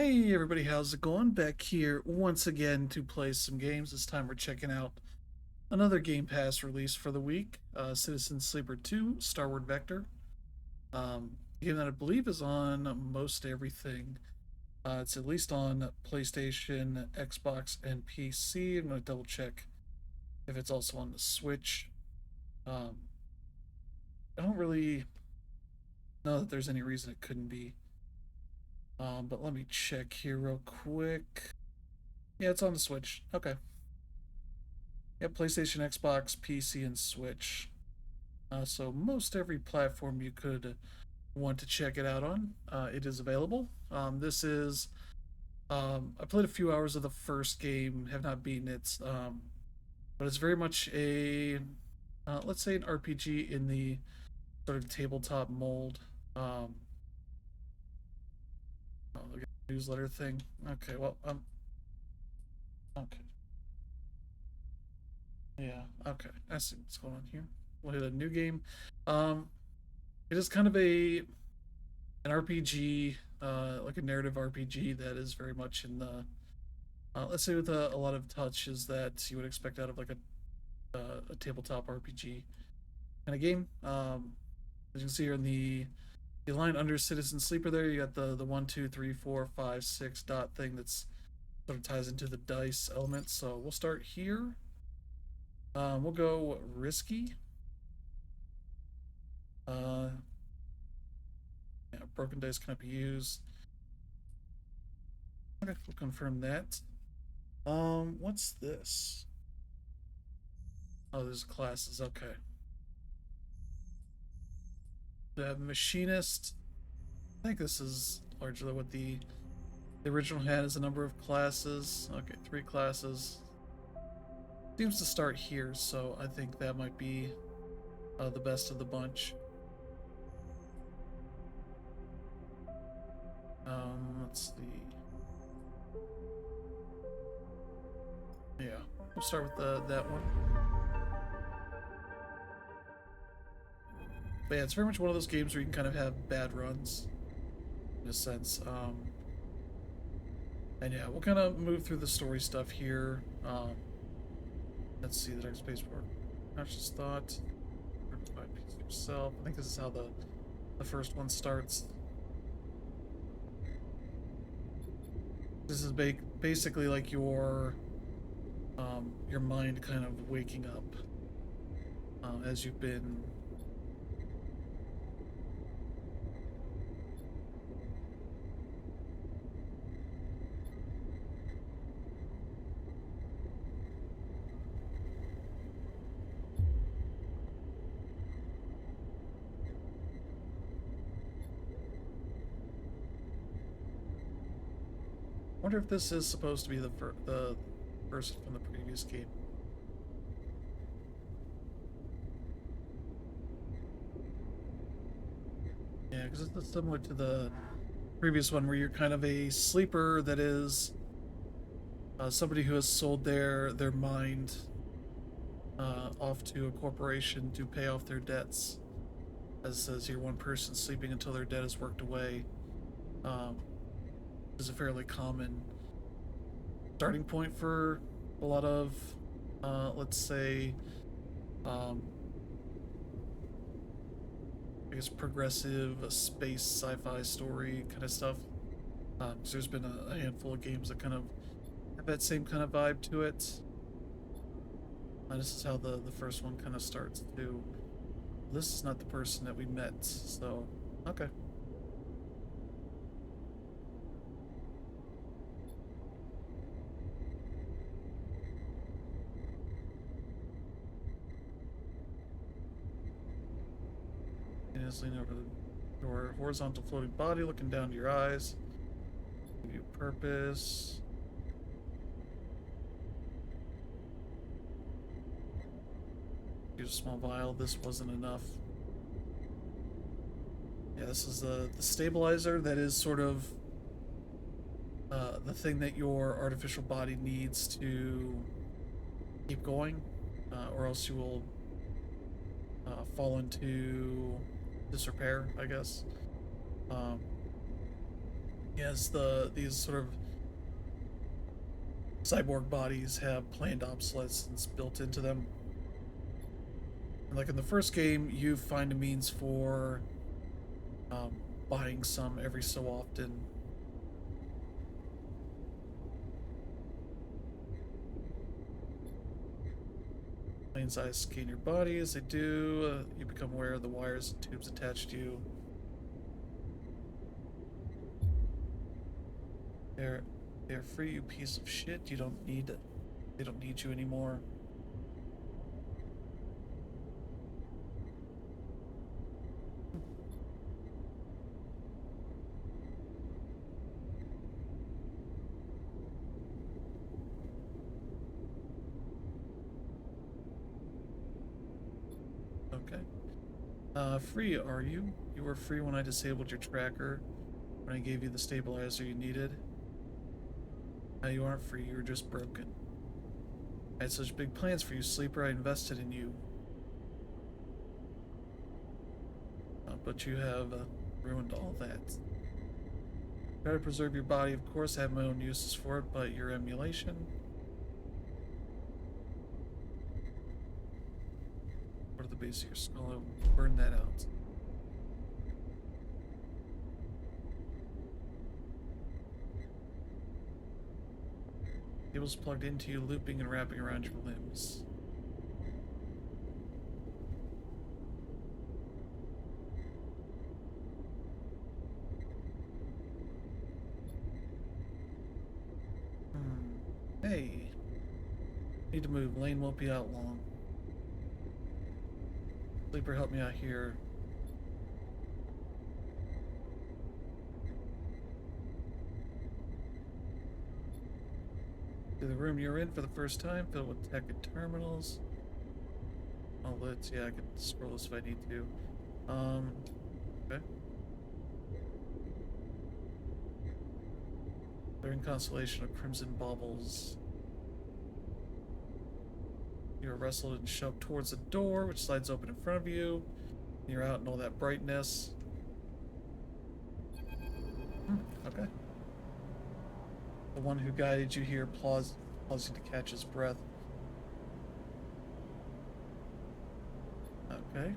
Hey everybody, how's it going? Back here once again to play some games. This time we're checking out another Game Pass release for the week, Citizen Sleeper 2, Starward Vector. Game that I believe is on most everything. It's at least on PlayStation, Xbox, and PC. I'm going to double check if it's also on the Switch. Um, I don't really know that there's any reason it couldn't be. But let me check here real quick. Yeah, it's on the Switch. Okay. Yep, PlayStation, Xbox, PC, and Switch. So most every platform you could want to check it out on, it is available. I played a few hours of the first game, have not beaten it, but it's very much let's say an RPG in the sort of tabletop mold. Oh, look at the newsletter thing. Okay, well, okay. Yeah, okay. I see what's going on here. We'll hit a new game. Um, it is kind of an RPG, like a narrative RPG that is very much in the, let's say with a lot of touches that you would expect out of like a tabletop RPG kind of game. As you can see here in the line under Citizen Sleeper, there you got the 1, 2, 3, 4, 5, 6 dot thing that's sort of ties into the dice element. So we'll start here. We'll go risky. Uh, yeah, broken dice cannot be used. Okay, we'll confirm that. What's this? Oh, there's classes. Okay. The machinist. I think this is largely what the original had as a number of classes. Okay, 3 classes. Seems to start here, so I think that might be the best of the bunch. Let's see. Yeah, we'll start with that one. But yeah, it's very much one of those games where you can kind of have bad runs, in a sense. And yeah, we'll kind of move through the story stuff here. Let's see the next spacebar. Conscious thought. Find peace of yourself. I think this is how the first one starts. This is basically like your mind kind of waking up as you've been. Wonder if this is supposed to be the person from the previous game. Yeah, because it's similar to the previous one where you're kind of a sleeper that is somebody who has sold their mind off to a corporation to pay off their debts. As it says here, one person sleeping until their debt is worked away. Um, is a fairly common starting point for a lot of, let's say, um, I guess progressive space sci-fi story kind of stuff. So there's been a handful of games that kind of have that same kind of vibe to it. This is how the first one kind of starts too. This is not the person that we met, so okay. And just lean over your horizontal floating body, looking down to your eyes. Give you purpose. Use a small vial. This wasn't enough. Yeah, this is the stabilizer that is sort of the thing that your artificial body needs to keep going, or else you will fall into disrepair, I guess. Um, Yes, these sort of cyborg bodies have planned obsolescence built into them. And like in the first game, you find a means for um, buying some every so often. Plane's eyes scan your body. As they do, you become aware of the wires and tubes attached to you. They're they're free, you piece of shit. You don't need it. They don't need you anymore. Okay. Free, are you? You were free when I disabled your tracker, when I gave you the stabilizer you needed. Now you aren't free, you're just broken. I had such big plans for you, Sleeper. I invested in you. But you have ruined all that. Try to preserve your body, of course. I have my own uses for it, but your emulation. Or the base of your skull, I will burn that out. Cables plugged into you, looping and wrapping around your limbs. Hey. Need to move. Lane won't be out long. Sleeper, help me out here. To the room you're in for the first time, filled with tech and terminals. Oh, yeah, I can scroll this if I need to. Okay. Glaring constellation of crimson baubles. You're wrestled and shoved towards the door, which slides open in front of you. You're out in all that brightness. Okay. The one who guided you here pausing to catch his breath. Okay.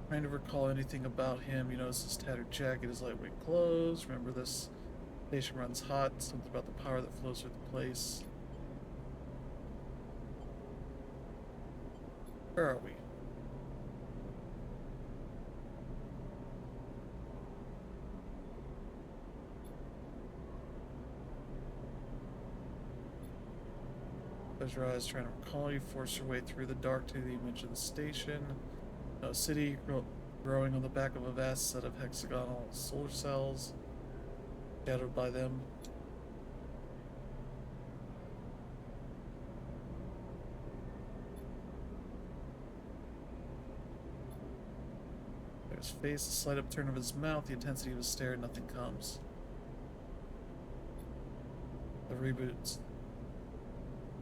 Trying to recall anything about him. You notice his tattered jacket, his lightweight clothes. Remember this station runs hot. Something about the power that flows through the place. Where are we? Close your eyes, trying to recall. You force your way through the dark to the image of the station. A city growing on the back of a vast set of hexagonal solar cells, shadowed by them. There's face, a slight upturn of his mouth, the intensity of his stare, nothing comes. The reboots.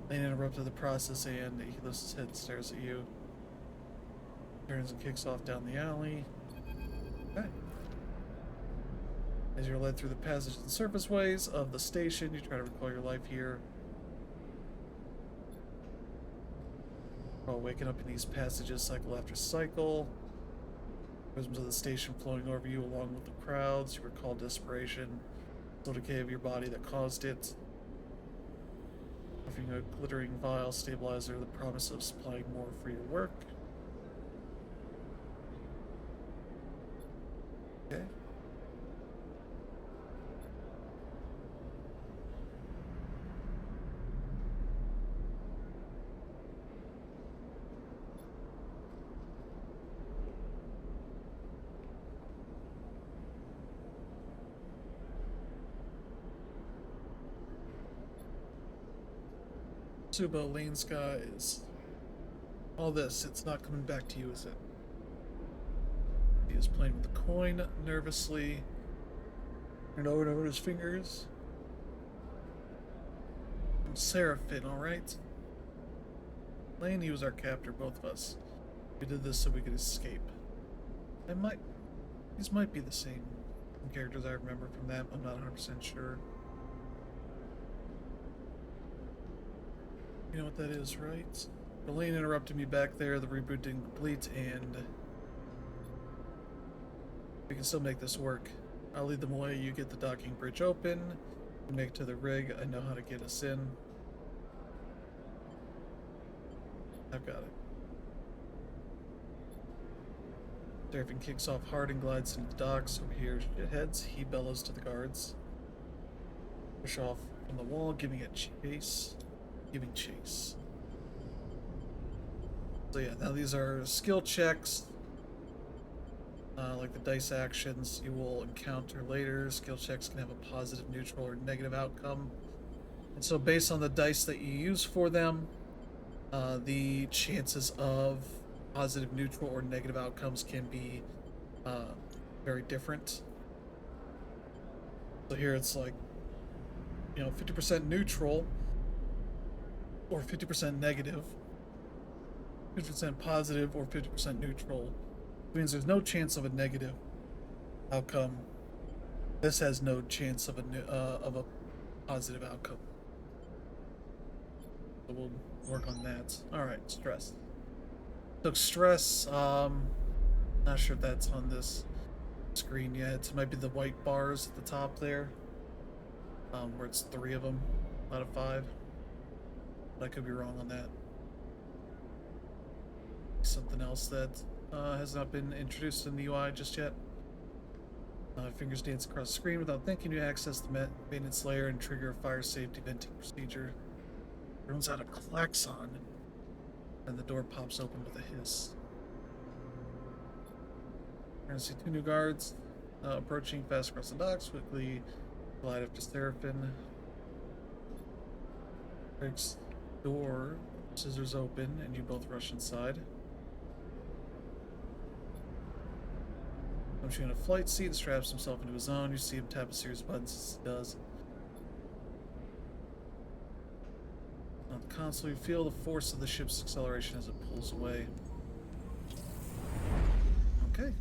Lane interrupted the process and he lifts his head and stares at you. Turns and kicks off down the alley. Okay. As you're led through the passage and surface ways of the station, you try to recall your life here. While waking up in these passages cycle after cycle. Rhythms of the station flowing over you along with the crowds. You recall desperation, the decay of your body that caused it. Offering a glittering vial stabilizer, the promise of supplying more for your work. Okay. Suba, Lane Skies. All this, it's not coming back to you, is it? He is playing with the coin nervously. And over and over his fingers. I'm Seraphim, alright? Lane, he was our captor, both of us. We did this so we could escape. I might. These might be the same characters I remember from that. I'm not 100% sure. You know what that is, right? Elaine interrupted me back there. The reboot didn't complete, and we can still make this work. I'll lead them away. You get the docking bridge open. You make it to the rig. I know how to get us in. I've got it. Seraphin kicks off hard and glides into the docks. Over here, shitheads. He bellows to the guards. Push off from the wall, giving it chase. Giving chase. So yeah, now these are skill checks. Like the dice actions you will encounter later. Skill checks can have a positive, neutral, or negative outcome. And so based on the dice that you use for them, the chances of positive, neutral, or negative outcomes can be very different. So here it's like, 50% neutral or 50% negative, 50% positive or 50% neutral. It means there's no chance of a negative outcome. This has no chance of a positive outcome. So we'll work on that. All right, stress. Took stress. Not sure if that's on this screen yet. It might be the white bars at the top there, where it's 3 of them out of 5. But I could be wrong on that. Something else that has not been introduced in the UI just yet. Fingers dance across the screen without thinking. You access the maintenance layer and trigger a fire safety venting procedure. Runs out a klaxon, and the door pops open with a hiss. We're gonna see 2 new guards approaching fast across the docks. Quickly glide up to Seraphin. Breaks door, scissors open, and you both rush inside. I'm shooting a flight seat and straps himself into his own. You see him tap a series of buttons as he does. On the console, you feel the force of the ship's acceleration as it pulls away. Okay.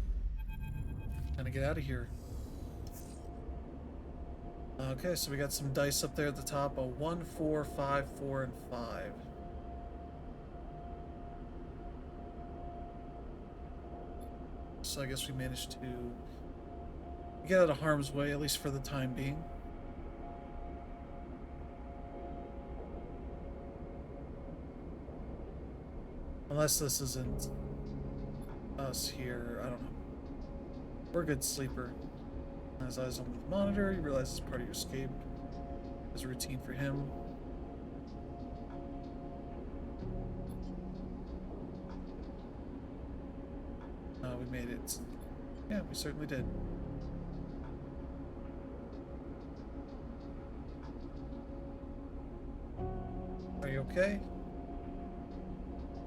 Gonna get out of here. Okay, so we got some dice up there at the top. A 1, 4, 5, 4, and 5. So I guess we managed to get out of harm's way, at least for the time being. Unless this isn't us here, I don't know. We're a good sleeper. His eyes on the monitor, you realize it's part of your escape. It's a routine for him. We made it. Yeah, we certainly did. Are you okay?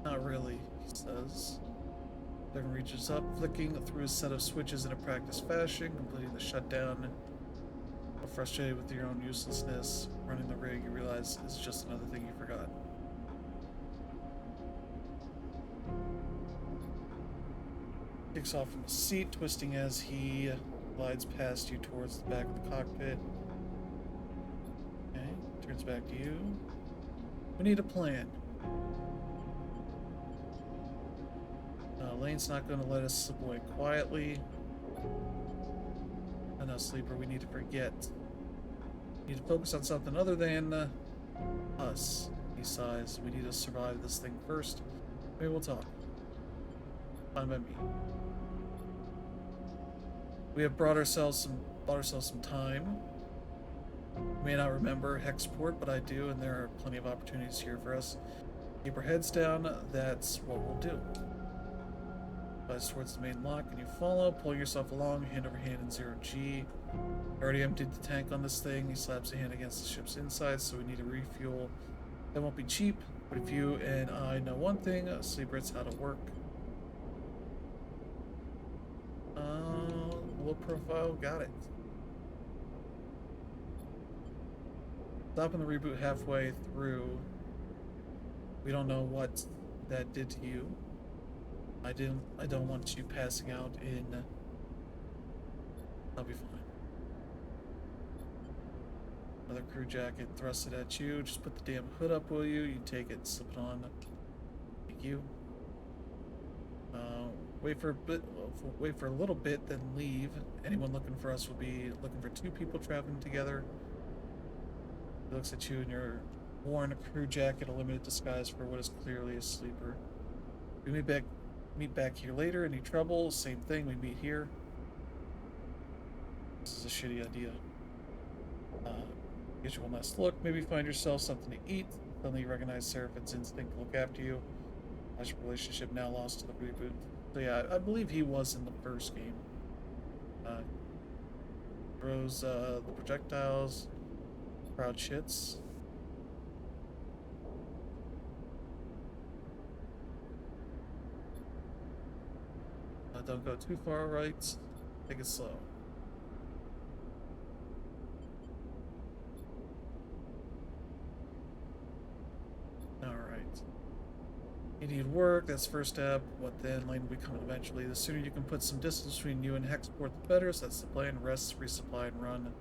Not really, he says. Then reaches up, flicking through a set of switches in a practiced fashion, completing the shutdown. Frustrated with your own uselessness, running the rig, you realize it's just another thing you forgot. Kicks off from the seat, twisting as he glides past you towards the back of the cockpit. Okay, turns back to you. We need a plan. Lane's not going to let us slip away quietly. I know, sleeper, we need to forget. We need to focus on something other than us. He sighs. We need to survive this thing first. Maybe we'll talk. Fine by me. We have bought ourselves some time. You may not remember Hexport, but I do, and there are plenty of opportunities here for us. Keep our heads down. That's what we'll do. Flies towards the main lock, and you follow, pulling yourself along, hand over hand in 0G. Already emptied the tank on this thing. He slaps a hand against the ship's inside, so we need to refuel. That won't be cheap, but if you and I know one thing, sleeper, it's how to work. Look profile, got it. Stopping the reboot halfway through. We don't know what that did to you. I don't want you passing out in. I'll be fine. Another crew jacket thrusted at you. Just put the damn hood up, will you? You take it, slip it on. Thank you. Wait for a bit. Wait for a little bit, then leave. Anyone looking for us will be looking for two people traveling together. He looks at you in your worn crew jacket, a limited disguise for what is clearly a sleeper. We meet back here later. Any trouble? Same thing. We meet here. This is a shitty idea. Get you one last look. Maybe find yourself something to eat. Suddenly you recognize Seraphin's instinct to look after you. How's your relationship now lost to the reboot? So yeah, I believe he was in the first game. Throws the projectiles. Crowd shits. Don't go too far right. Take it slow. Alright. You need work, that's first step. What then? Lane will be coming eventually. The sooner you can put some distance between you and Hexport, the better. So that's the plan. Rest, resupply, and run.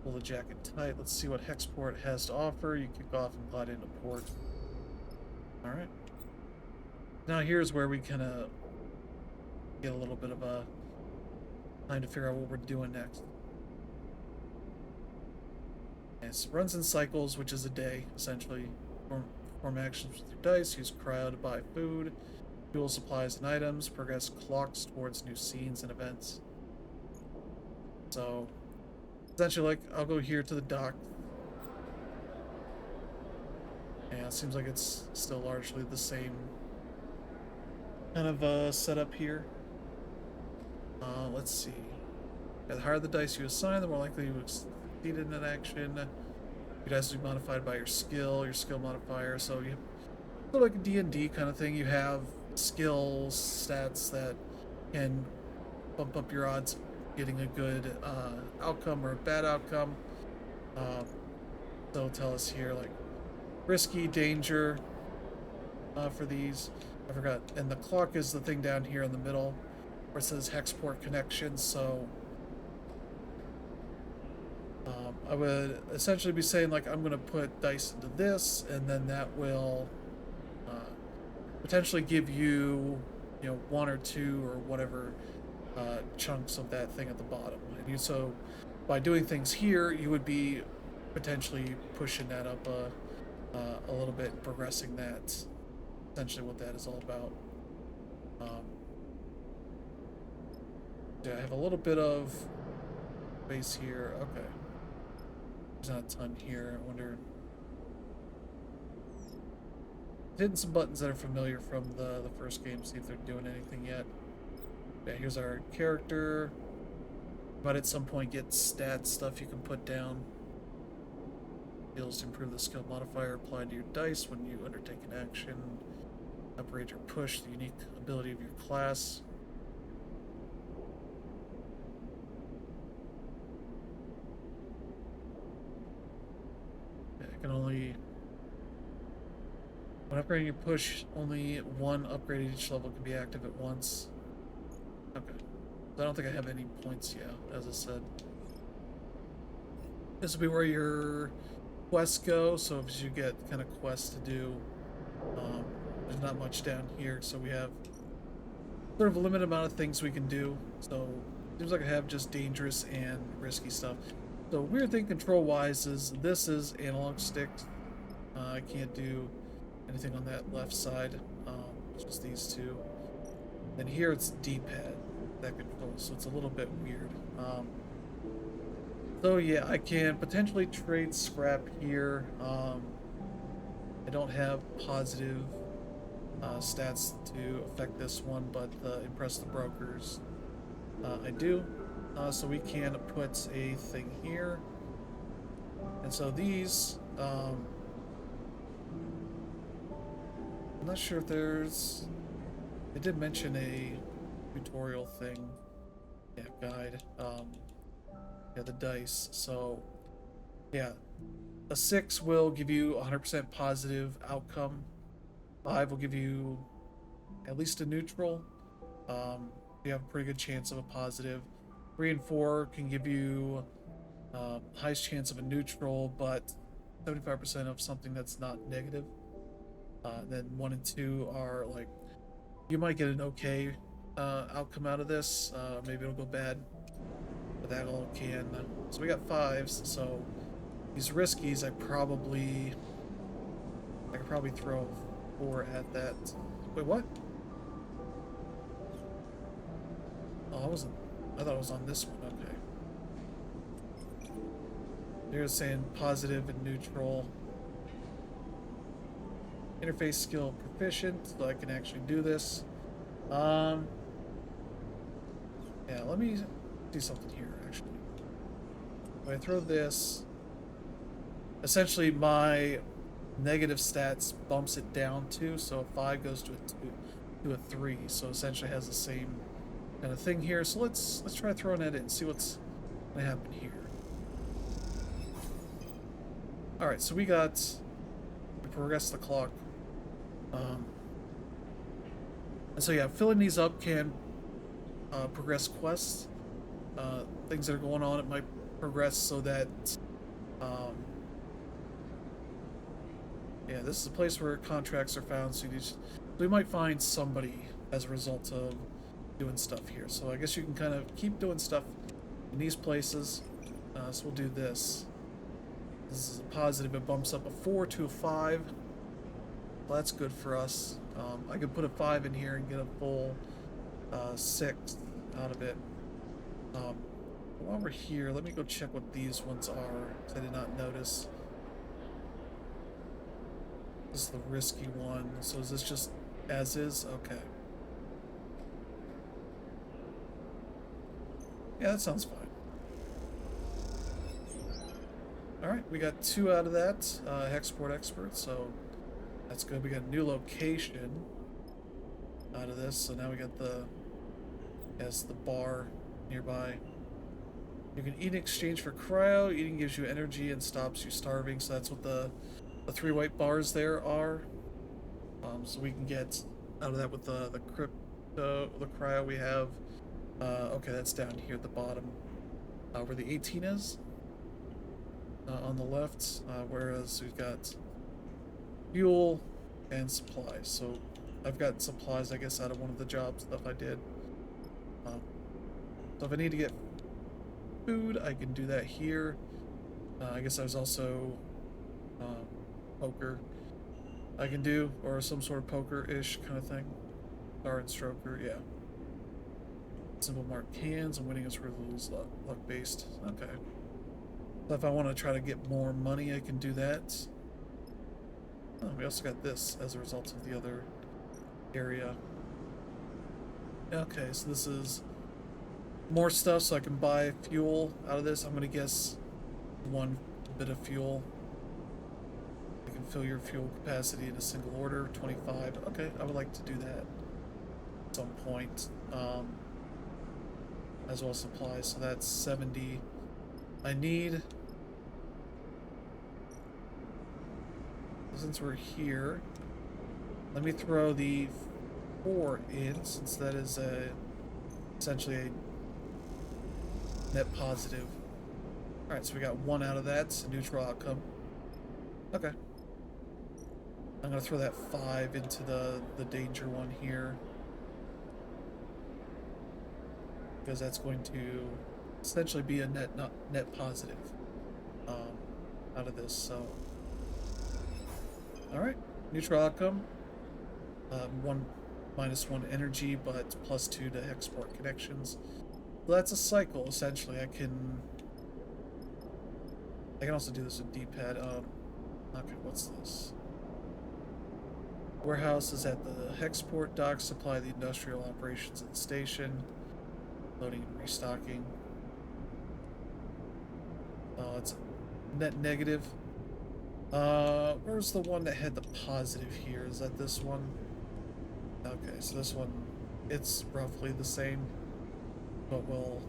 Pull the jacket tight. Let's see what Hexport has to offer. You kick off and glide into port. Alright. Now here's where we kind of get a little bit of a time to figure out what we're doing next. It runs in cycles, which is a day, essentially. Perform actions with your dice, use cryo to buy food, fuel supplies and items, progress clocks towards new scenes and events. So, essentially, like, I'll go here to the dock. Yeah, it seems like it's still largely the same kind of setup here. Let's see. Yeah, the higher the dice you assign, the more likely you succeed in an action. Your dice will be modified by your skill modifier. So you sort of like a D&D kind of thing. You have skills, stats that can bump up your odds of getting a good outcome or a bad outcome. They'll tell us here like risky, danger for these. I forgot. And the clock is the thing down here in the middle where it says Hexport connection. So I would essentially be saying like I'm going to put dice into this, and then that will potentially give you, you know, one or two or whatever chunks of that thing at the bottom. And you, so by doing things here, you would be potentially pushing that up a little bit and progressing that. Essentially what that is all about. Yeah, I have a little bit of space here. Okay. There's not a ton here. I wonder. Hitting some buttons that are familiar from the first game, see if they're doing anything yet. Yeah, here's our character. You might at some point get stat stuff you can put down. Skills to improve the skill modifier applied to your dice when you undertake an action. Upgrade or push the unique ability of your class. I can only... When upgrading your push, only one upgrade at each level can be active at once. Okay. So I don't think I have any points yet, as I said. This will be where your quests go, so if you get kind of quests to do, there's not much down here, so we have sort of a limited amount of things we can do. So seems like I have just dangerous and risky stuff. So weird thing control-wise is this is analog stick. I can't do anything on that left side. Just these two. And here it's D-pad that controls, so it's a little bit weird. So yeah, I can potentially trade scrap here. I don't have positive stats to affect this one, but impress the brokers I do. So we can put a thing here. And so these, I'm not sure if there's, they did mention a tutorial thing, yeah, guide, yeah, the dice. So yeah, a 6 will give you 100% positive outcome. 5 will give you at least a neutral. You have a pretty good chance of a positive. 3 and 4 can give you highest chance of a neutral, but 75% of something that's not negative. Then 1 and 2 are like, you might get an okay outcome out of this. Maybe it'll go bad, but that all can. So we got 5s. So these riskies, I could probably throw 4 at that. Wait, what? Oh, I thought it was on this one. Okay. They're saying positive and neutral. Interface skill proficient, so I can actually do this. Yeah, let me do something here, actually. If I throw this, essentially my negative stats bumps it down 2, so a 5 goes to a 3, so essentially has the same kind of thing here. So let's try throwing that in and see what's gonna happen here. Alright, so we progress the clock. And so yeah, filling these up can progress quests. Things that are going on, it might progress so that yeah, this is a place where contracts are found, so we might find somebody as a result of doing stuff here. So I guess you can kind of keep doing stuff in these places. So we'll do this. This is a positive. It bumps up a 4 to a 5. Well, that's good for us. I could put a 5 in here and get a full 6 out of it. While we're here, let me go check what these ones are, because I did not notice. This is the risky one. So is this just as is? Okay. Yeah, that sounds fine. Alright, we got 2 out of that. Hexport expert, so that's good. We got a new location out of this, so now we got the bar nearby. You can eat in exchange for cryo. Eating gives you energy and stops you starving, so that's what the 3 white bars there are. So we can get out of that with the cryo we have. Okay, that's down here at the bottom, where the 18 is. On the left, whereas we've got fuel and supplies. So I've got supplies, I guess, out of one of the job stuff I did. So if I need to get food, I can do that here. I guess I was also poker I can do, or some sort of poker-ish kind of thing. Star and stroker, yeah. Simple mark cans and winning is rules luck-based. Okay. So if I want to try to get more money, I can do that. Oh, we also got this as a result of the other area. Okay, so this is more stuff, so I can buy fuel out of this. I'm going to guess 1 bit of fuel. You can fill your fuel capacity in a single order, 25. Okay, I would like to do that at some point. As well as supplies, so that's 70. I need, since we're here, let me throw the 4 in, since that is essentially a net positive. Alright, so we got 1 out of that. It's a neutral outcome. Okay. I'm going to throw that 5 into the danger one here, because that's going to essentially be a net positive out of this. So, all right, neutral outcome. 1 -1 energy, but +2 to export connections. So that's a cycle essentially. I can also do this with D-pad. Okay, what's this? Warehouse is at the Hexport dock. Supply the industrial operations at the station. Loading and restocking. Oh, it's net negative. Where's the one that had the positive here? Is that this one? Okay, so this one, it's roughly the same, but we'll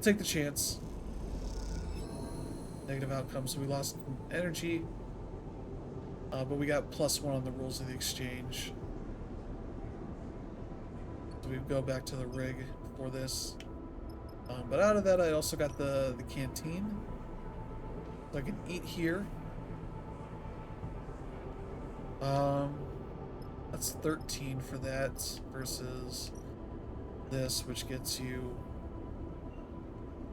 take the chance. Negative outcome, so we lost energy, but we got +1 on the rules of the exchange. So we go back to the rig for this. But out of that, I also got the canteen. So I can eat here. Um, that's 13 for that versus this, which gets you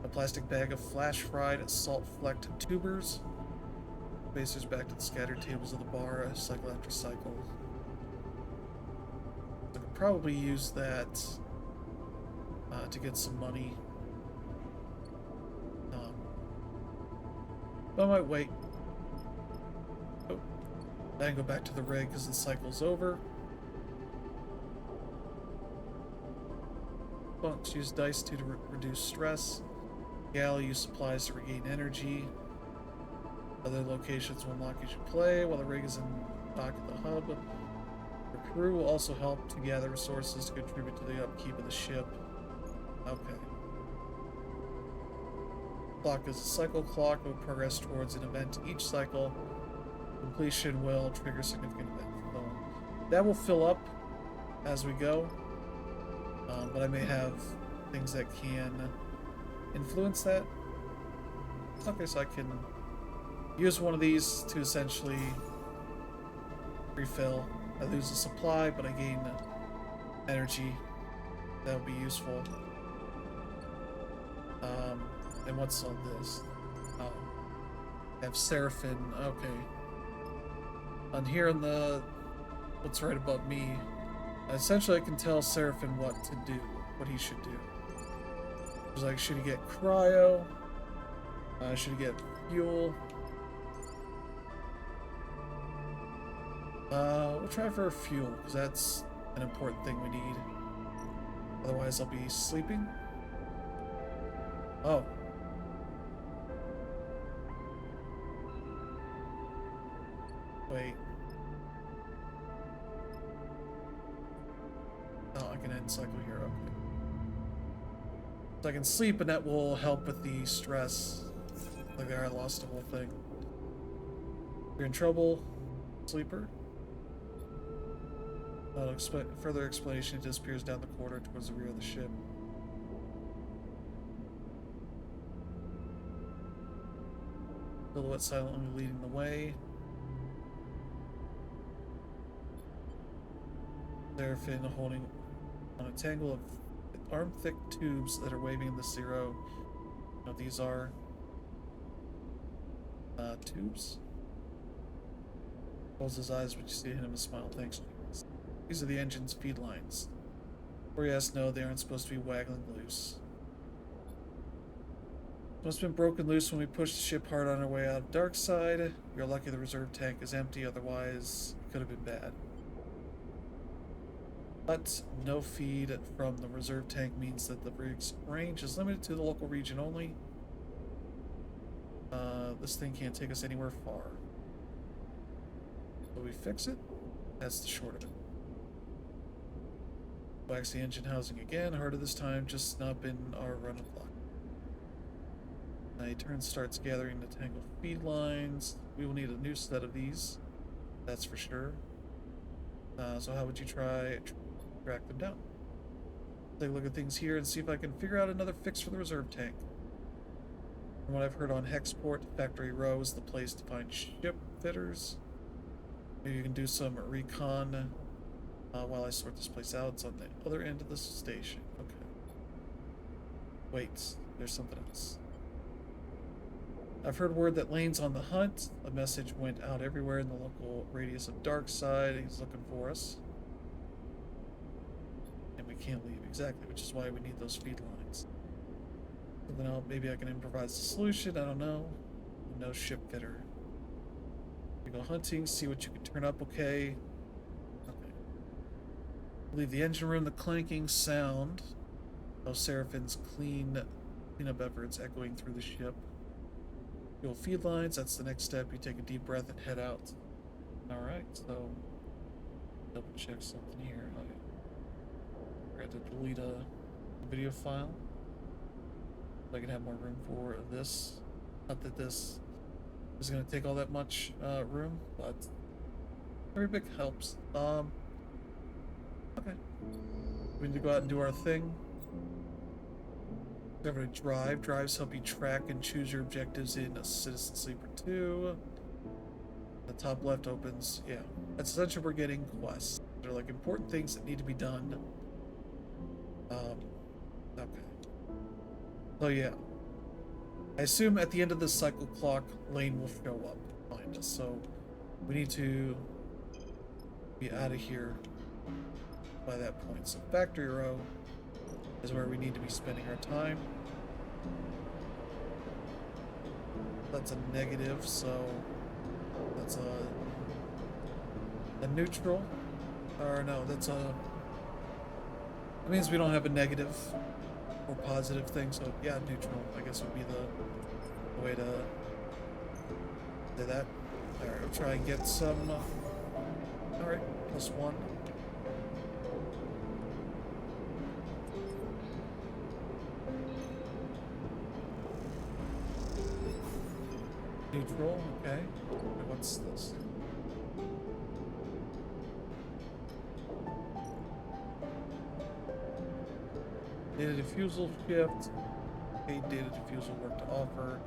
a plastic bag of flash fried salt flecked tubers. Spacers back to the scattered tables of the bar, cycle after cycle. I could probably use that to get some money. But I might wait. Oh, then go back to the rig because the cycle's over. Bunks use dice to reduce stress. Galley use supplies to regain energy. Other locations will unlock as you play, while the rig is in dock at the hub. The crew will also help to gather resources to contribute to the upkeep of the ship. Okay. Clock is a cycle clock. Will progress towards an event each cycle. Completion will trigger significant event. So that will fill up as we go. But I may have things that can influence that. Okay, so I can use one of these to essentially refill. I lose a supply, but I gain energy. That would be useful. And what's all this? I have Seraphim. Okay. On here in the what's right above me, essentially I can tell Seraphim what to do, what he should do. It's like, should he get cryo? Should he get fuel? We'll try for fuel, because that's an important thing we need. Otherwise I'll be sleeping. Oh. Wait. Oh, I can end cycle here, okay. So I can sleep, and that will help with the stress. Like there, I lost the whole thing. You're in trouble, sleeper. Further explanation, it disappears down the corridor towards the rear of the ship. Silhouette silently leading the way. Seraphim holding on a tangle of arm-thick tubes that are waving in the zero. Now these are tubes. Closes his eyes, but you see him and smile. Thanks, Jesus. These are the engine's feed lines. Or yes, no, they aren't supposed to be waggling loose. Must have been broken loose when we pushed the ship hard on our way out of Dark Side. You're lucky the reserve tank is empty, otherwise it could have been bad. But no feed from the reserve tank means that the rig's range is limited to the local region only. This thing can't take us anywhere far. Will we fix it? That's the short of it. Wax the engine housing again, harder this time, just not been our run of luck. A turn starts gathering the tangled feed lines. We will need a new set of these, that's for sure. So how would you try track them down? Take a look at things here and see if I can figure out another fix for the reserve tank. From what I've heard on Hexport, Factory Row is the place to find ship fitters. Maybe you can do some recon while I sort this place out. It's on the other end of the station. Okay. Wait, there's something else. I've heard word that Lane's on the hunt. A message went out everywhere in the local radius of Dark Side. He's looking for us. And we can't leave, exactly, which is why we need those feed lines. Something else, maybe I can improvise a solution, I don't know. No ship fitter. We go hunting, see what you can turn up, okay. Okay. Leave the engine room, the clanking sound of Seraphim's cleanup efforts echoing through the ship. Fuel feed lines, that's the next step. You take a deep breath and head out. Alright, so double check something here. Okay. I forgot to delete a video file. So I can have more room for this. Not that this is going to take all that much room, but every bit helps. Okay. We need to go out and do our thing. We're going to drive. Drives help you track and choose your objectives in a Citizen Sleeper 2. The top left opens. Yeah. That's essentially we're getting quests. They're like important things that need to be done. Okay. So yeah. I assume at the end of this cycle clock, Lane will show up behind us. So we need to be out of here by that point. So factory row is where we need to be spending our time. That's a negative, so that's a neutral. Or no, that's a... That means we don't have a negative or positive thing, so yeah, neutral, I guess would be the way to say that. Alright, we'll try and get some... Alright, +1. Neutral, okay. What's this? Data diffusal shift. Okay, data diffusal work to offer.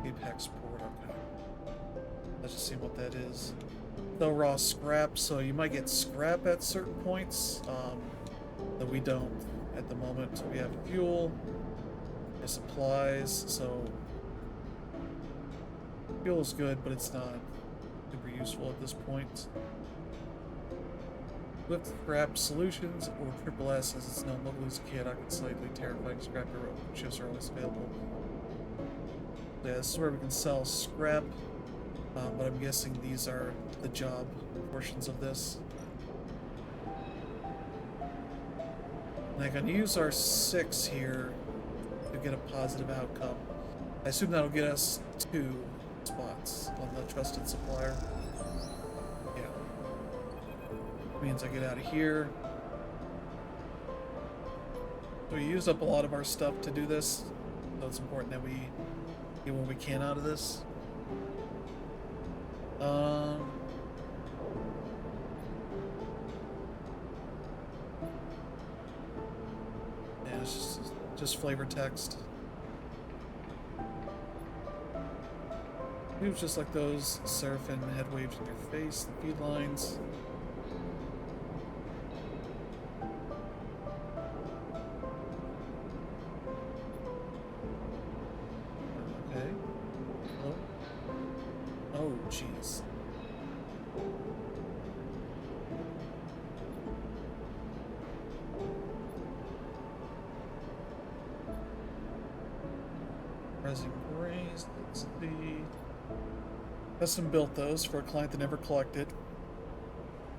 Apex port, okay. Let's just see what that is. No raw scrap, so you might get scrap at certain points that we don't at the moment. We have fuel, we have supplies, so fuel is good, but it's not super useful at this point. With scrap solutions or triple S, as it's known locally as chaotic and slightly terrifying. Scrap ships are always available. Yeah, this is where we can sell scrap, but I'm guessing these are the job portions of this. And I can use our 6 here to get a positive outcome. I assume that'll get us 2 spots on the trusted supplier. Yeah. Means I get out of here. So we used up a lot of our stuff to do this, so it's important that we get what we can out of this. Yeah, it's just flavor text. Moves just like those Seraphim head waves in your face, the feed lines. Okay. Hello? Oh, jeez. Resin Grace, let's see. Custom built those for a client that never collected.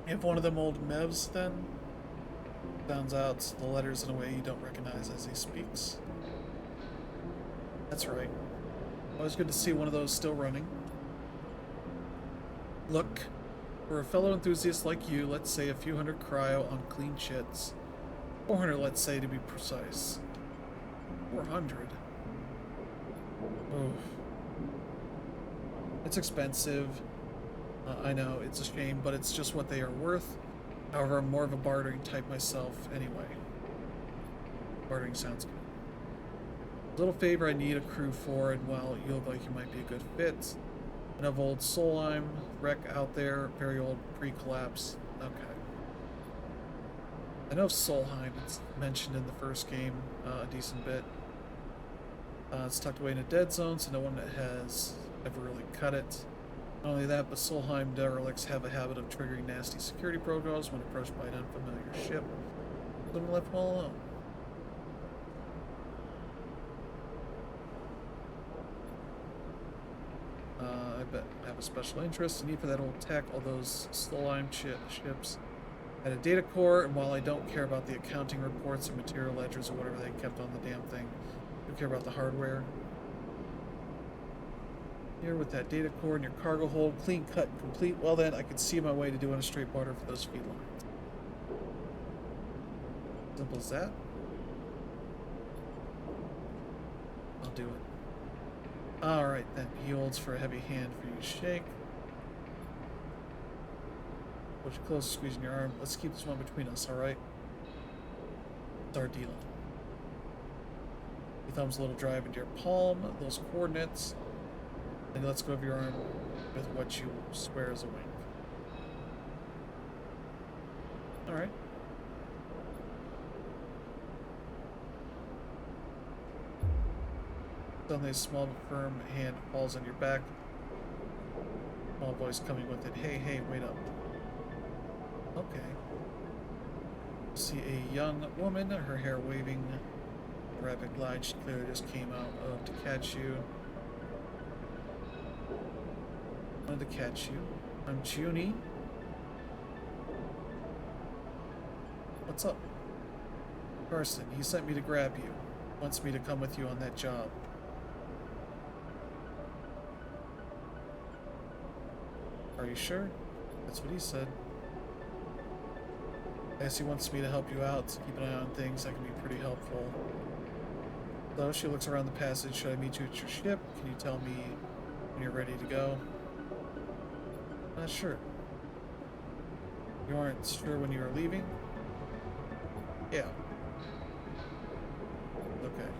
You have one of them old Mevs then? Sounds out the letters in a way you don't recognize as he speaks. That's right. Always good to see one of those still running. Look, for a fellow enthusiast like you, let's say a few hundred cryo on clean shits. 400, let's say, to be precise. 400? Oof. It's expensive. I know, it's a shame, but it's just what they are worth. However, I'm more of a bartering type myself anyway. Bartering sounds good. Little favor I need a crew for, and well, you look like you might be a good fit. Enough old Solheim wreck out there, very old pre-collapse. Okay. I know Solheim, it's mentioned in the first game a decent bit. It's tucked away in a dead zone, so no one has ever really cut it. Not only that, but Solheim derelicts have a habit of triggering nasty security protocols when approached by an unfamiliar ship. Couldn't left them all alone. I bet I have a special interest and need for that old tech, all those Solheim ships. I had a data core, and while I don't care about the accounting reports or material ledgers or whatever they kept on the damn thing, I do care about the hardware. Here with that data core in your cargo hold, clean cut and complete. Well then, I could see my way to doing a straight barter for those feed lines. Simple as that. I'll do it. Alright then, he holds for a heavy hand for you to shake. Push you close, squeezing your arm. Let's keep this one between us, alright? It's our deal. Your thumb's a little drive into your palm, those coordinates, and let's go over your arm with what you swear is a wink. Alright. Suddenly a small but firm hand falls on your back. Small voice coming with it. Hey, hey, wait up. Okay. You see a young woman, her hair waving, rapid glide. She clearly just came out of to catch you. Wanted to catch you. I'm Junie. What's up? Carson, he sent me to grab you. Wants me to come with you on that job. Are you sure? That's what he said. I guess he wants me to help you out, to keep an eye on things. That can be pretty helpful. So she looks around the passage. Should I meet you at your ship? Can you tell me when you're ready to go? Not sure. You aren't sure when you are leaving? Yeah. Okay.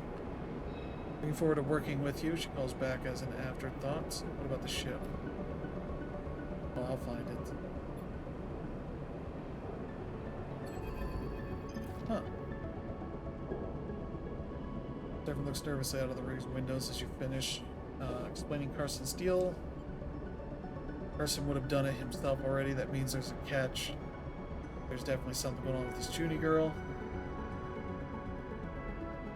Looking forward to working with you, she calls back as an afterthought. What about the ship? Oh, I'll find it. Huh. Devin looks nervously out of the rig's windows as you finish explaining Carson's deal. Carson would have done it himself already. That means there's a catch. There's definitely something going on with this Junie girl.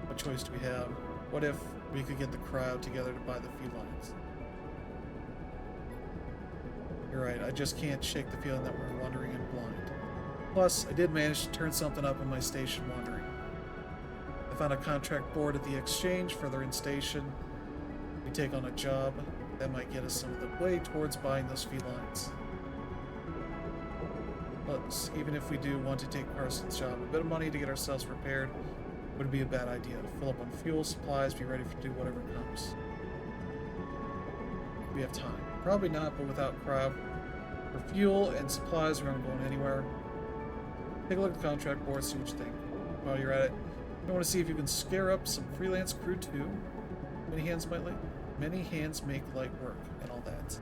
What choice do we have? What if we could get the crowd together to buy the felines? You're right, I just can't shake the feeling that we're wandering in blind. Plus, I did manage to turn something up on my station wandering. I found a contract board at the exchange further in station. We take on a job that might get us some of the way towards buying those felines. But even if we do want to take Carson's job, a bit of money to get ourselves prepared wouldn't be a bad idea. Fill up on fuel, supplies, be ready to do whatever comes. We have time. Probably not, but without crowd. For fuel and supplies, we aren't going anywhere. Take a look at the contract board, see what you think. While you're at it, you want to see if you can scare up some freelance crew too. Many hands make light work and all that.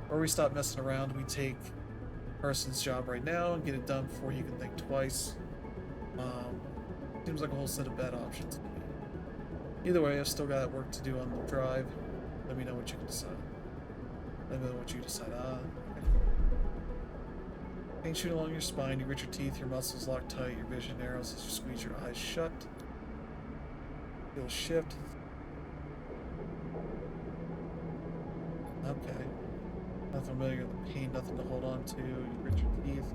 Or we stop messing around, we take Carson's job right now and get it done before you can think twice. Seems like a whole set of bad options to me. Either way, I've still got work to do on the drive. Let me know what you can decide. Let me know what you decide. Okay. Pain shooting along your spine, you grit your teeth, your muscles lock tight, your vision narrows as you squeeze your eyes shut. Feel a shift. Okay. Nothing familiar with the pain, nothing to hold on to. You grit your teeth.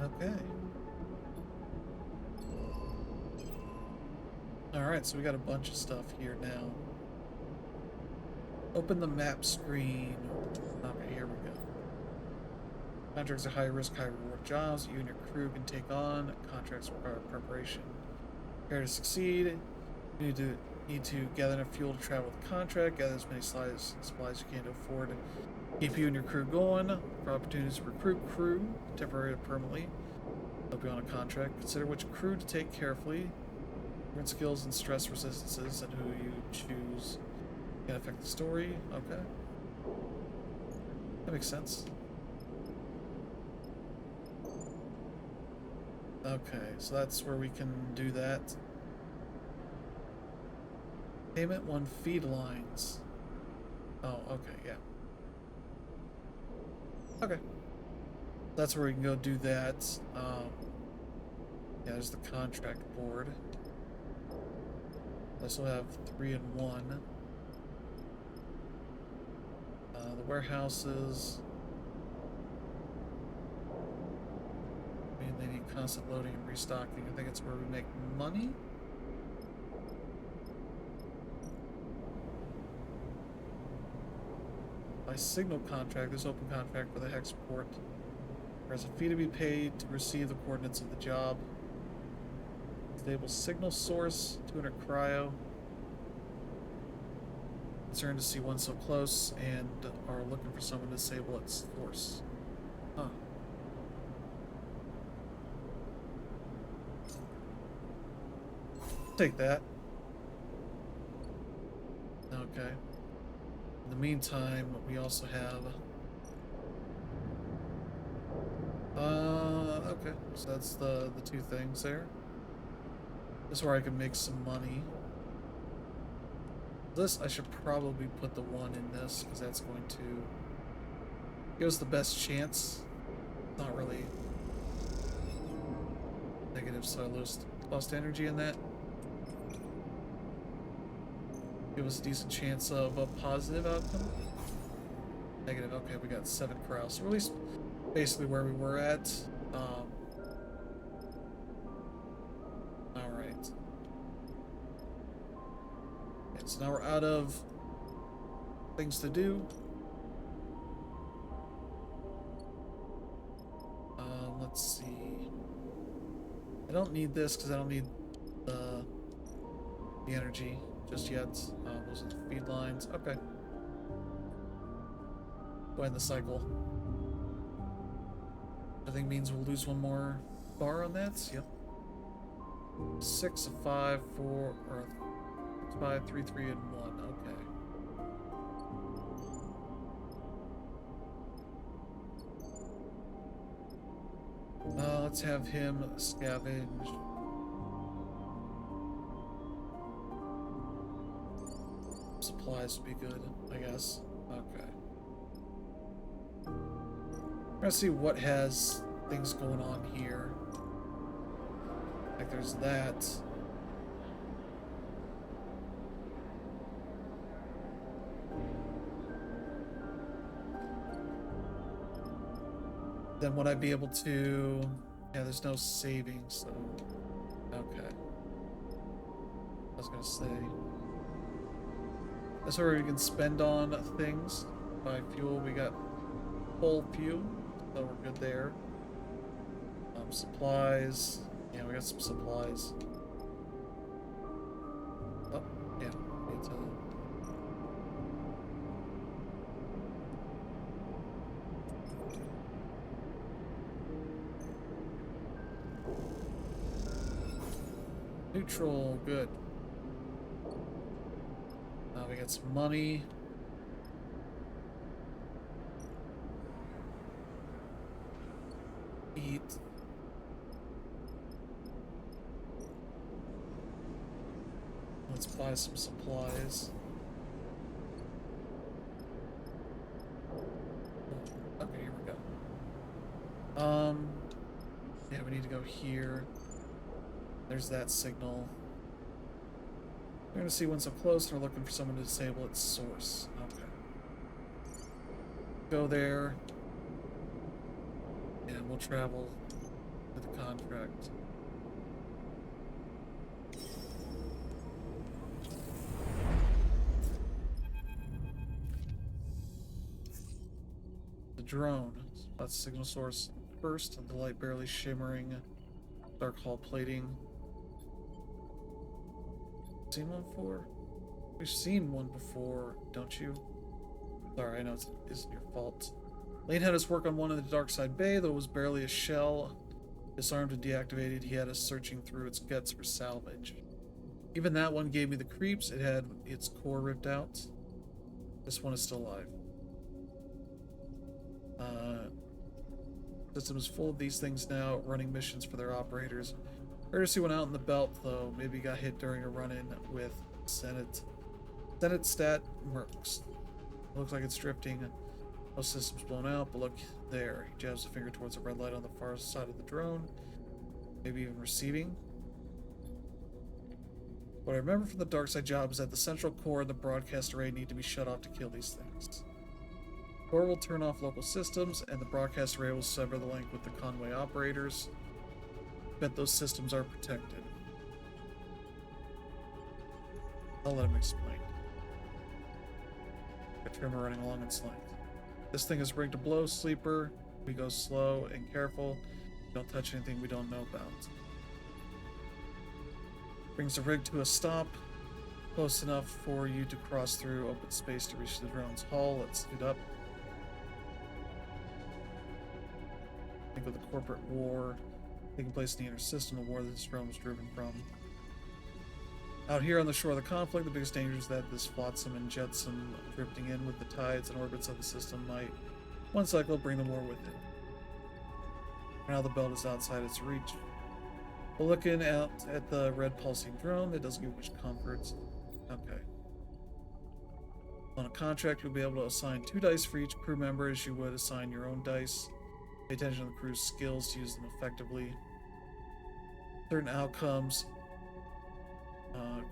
Okay. Alright, so we got a bunch of stuff here now. Open the map screen. Okay, here we go. Contracts are high risk, high reward jobs that you and your crew can take on. Contracts require preparation. Prepare to succeed. You need to gather enough fuel to travel the contract, gather as many supplies you can to afford. Keep you and your crew going. For opportunities to recruit crew, temporarily or permanently. They'll be on a contract. Consider which crew to take carefully. Different skills and stress resistances and who you choose can affect the story. Okay. That makes sense. Okay, so that's where we can do that. Payment 1 feed lines. Oh, okay, yeah. Okay. That's where we can go do that. Yeah, there's the contract board. I also have 3 and 1. The warehouses. I mean, they need constant loading and restocking. I think it's where we make money. My signal contract, this open contract for the hex port. There's a fee to be paid to receive the coordinates of the job. Stable signal source, 200 cryo. Concerned to see one so close and are looking for someone to disable its force. Huh. Take that. Okay. In the meantime, we also have... okay. So that's the two things there. This is where I can make some money. This, I should probably put the one in this, because that's going to give us the best chance. Not really negative, so I lost energy in that. Give us a decent chance of a positive outcome. Negative, okay, we got 7 corrals. So we're at least basically where we were at. Alright. Okay, so now we're out of things to do. Let's see. I don't need this because I don't need the energy just yet. Those are the feed lines. Okay. Go end the cycle. I think means we'll lose one more bar on that. Yep. 6, 5, 4, or 5, 3, 3, and 1. Okay. Let's have him scavenge. Supplies would be good, I guess. Okay. We're gonna see what has things going on here. Like there's that. Then would I be able to... Yeah, there's no savings, so... Okay. I was gonna say... That's where we can spend on things. Buy fuel, we got full fuel, so we're good there. Supplies... Yeah, we got some supplies. Oh, yeah, need to... Neutral, good. Now we got some money. Eat. Let's buy some supplies. Okay, here we go. Yeah, we need to go here. There's that signal. We're gonna see one's so close, and we're looking for someone to disable its source. Okay. Go there. And we'll travel to the contract. The drone. That's signal source first, and the light barely shimmering. Dark hull plating. Seen one before? We've seen one before, don't you? Sorry, I know it isn't your fault. Lane had us work on one in the dark side bay, though it was barely a shell. Disarmed and deactivated, he had us searching through its guts for salvage. Even that one gave me the creeps. It had its core ripped out. This one is still alive. System is full of these things now, running missions for their operators. Heard to see one out in the belt, though. Maybe got hit during a run-in with Senate stat mercs. Looks like it's drifting. No systems blown out, but look there. He jabs a finger towards a red light on the far side of the drone. Maybe even receiving. What I remember from the dark side job is that the central core and the broadcast array need to be shut off to kill these things. Core will turn off local systems, and the broadcast array will sever the link with the Conway operators. Bet those systems are protected. I'll let him explain. A trimmer running along its length. This thing is rigged to blow, sleeper. We go slow and careful. Don't touch anything we don't know about. Brings the rig to a stop. Close enough for you to cross through open space to reach the drone's hull. Let's suit up. Think of the corporate war taking place in the inner system, the war that this drone was driven from. Out here on the shore of the conflict, the biggest danger is that this flotsam and jetsam drifting in with the tides and orbits of the system might, one cycle, bring the war with it. Now the belt is outside its reach. But looking out at the red pulsing drone, that doesn't give much comfort. Okay. On a contract, you'll be able to assign 2 dice for each crew member as you would assign your own dice. Pay attention to the crew's skills to use them effectively. Certain outcomes.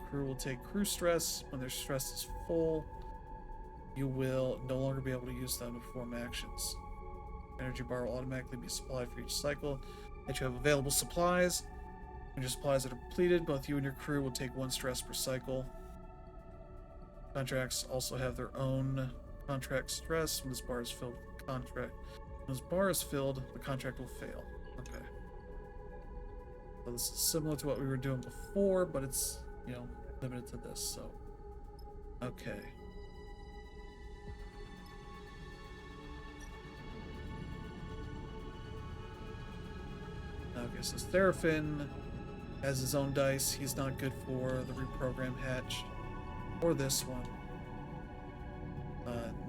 Crew will take crew stress. When their stress is full, you will no longer be able to use them to perform actions. Energy bar will automatically be supplied for each cycle that you have available supplies. When your supplies are depleted, both you and your crew will take 1 stress per cycle. Contracts also have their own contract stress. When this bar is filled, when this bar is filled, the contract will fail. Okay. So this is similar to what we were doing before, but it's, you know, limited to this, so. Okay. Okay, so Seraphin has his own dice. He's not good for the reprogram hatch or this one.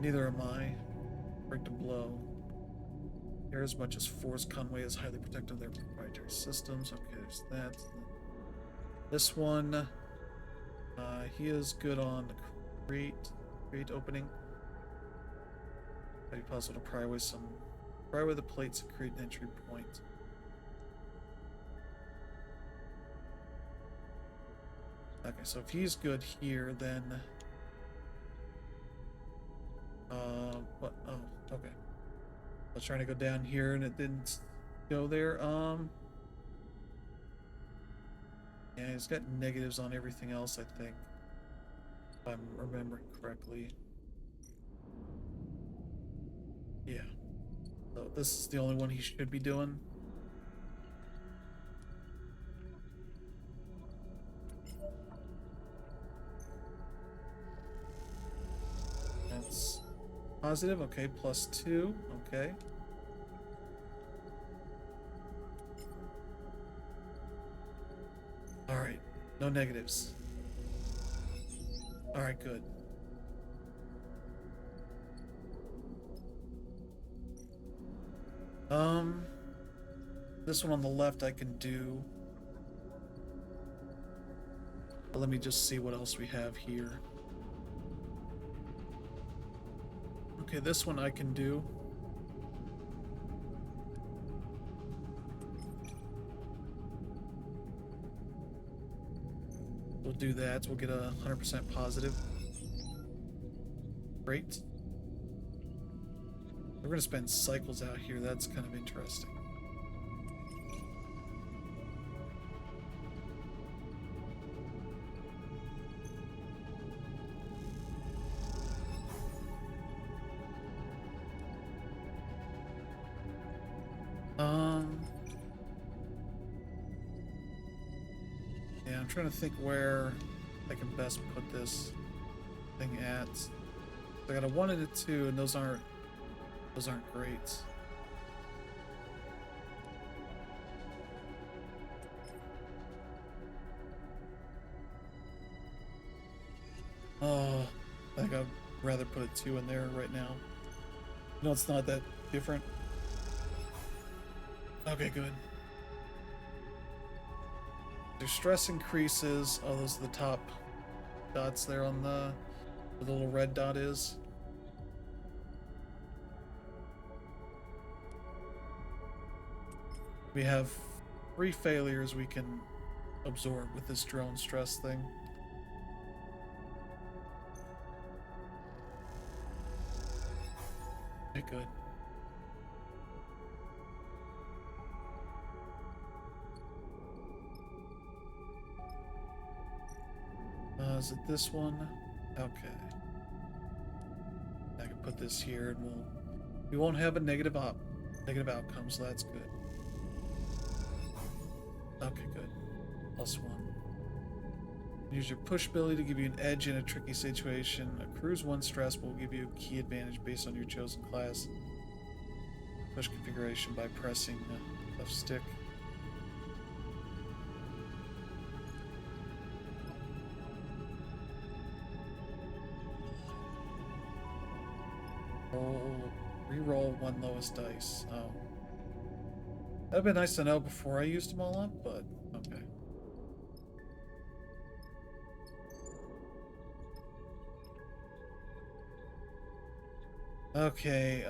Neither am I. Break to blow. Here, as much as Force Conway is highly protective of their proprietary systems. Okay, there's that. This one, he is good on the crate opening. Might be possible to pry away the plates and create an entry point. Okay, so if he's good here, then what? Oh, okay. I was trying to go down here and it didn't go there. Yeah, he's got negatives on everything else, I think. If I'm remembering correctly. Yeah. So this is the only one he should be doing. That's positive. Okay, +2. Okay. Alright, no negatives. Alright, good. This one on the left I can do. But let me just see what else we have here. Okay, this one I can do. We'll do that. We'll get a 100% positive. Great. We're going to spend cycles out here. That's kind of interesting. Yeah, I'm trying to think where I can best put this thing at. I got a 1 and a 2, and those aren't great. Oh, I think I'd rather put a 2 in there right now. No, it's not that different. Okay, good. Their stress increases. Oh, those are the top dots there on where the little red dot is. We have 3 failures we can absorb with this drone stress thing. Okay, good. Is it this one? Okay. I can put this here and we'll We won't have a negative outcome, so that's good. Okay, good. +1. Use your push ability to give you an edge in a tricky situation. Accrues 1 stress will give you a key advantage based on your chosen class. Push configuration by pressing left stick. Reroll 1 lowest dice. Oh. That'd been nice to know before I used them all up, but okay. Okay,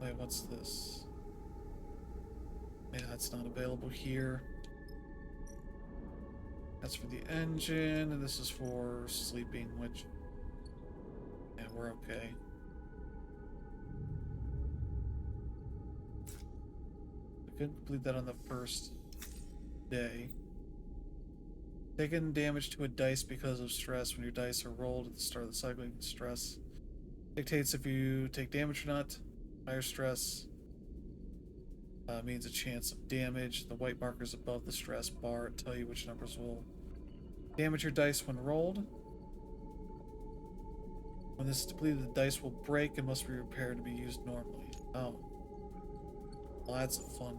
wait, what's this? Yeah, that's not available here. That's for the engine, and this is for sleeping, which... yeah, we're okay. I couldn't complete that on the first day. Taking damage to a dice because of stress. When your dice are rolled at the start of the cycle, stress dictates if you take damage or not. Higher stress means a chance of damage. The white markers above the stress bar tell you which numbers will damage your dice when rolled. When this is depleted, the dice will break and must be repaired to be used normally. Oh. Well, that's a fun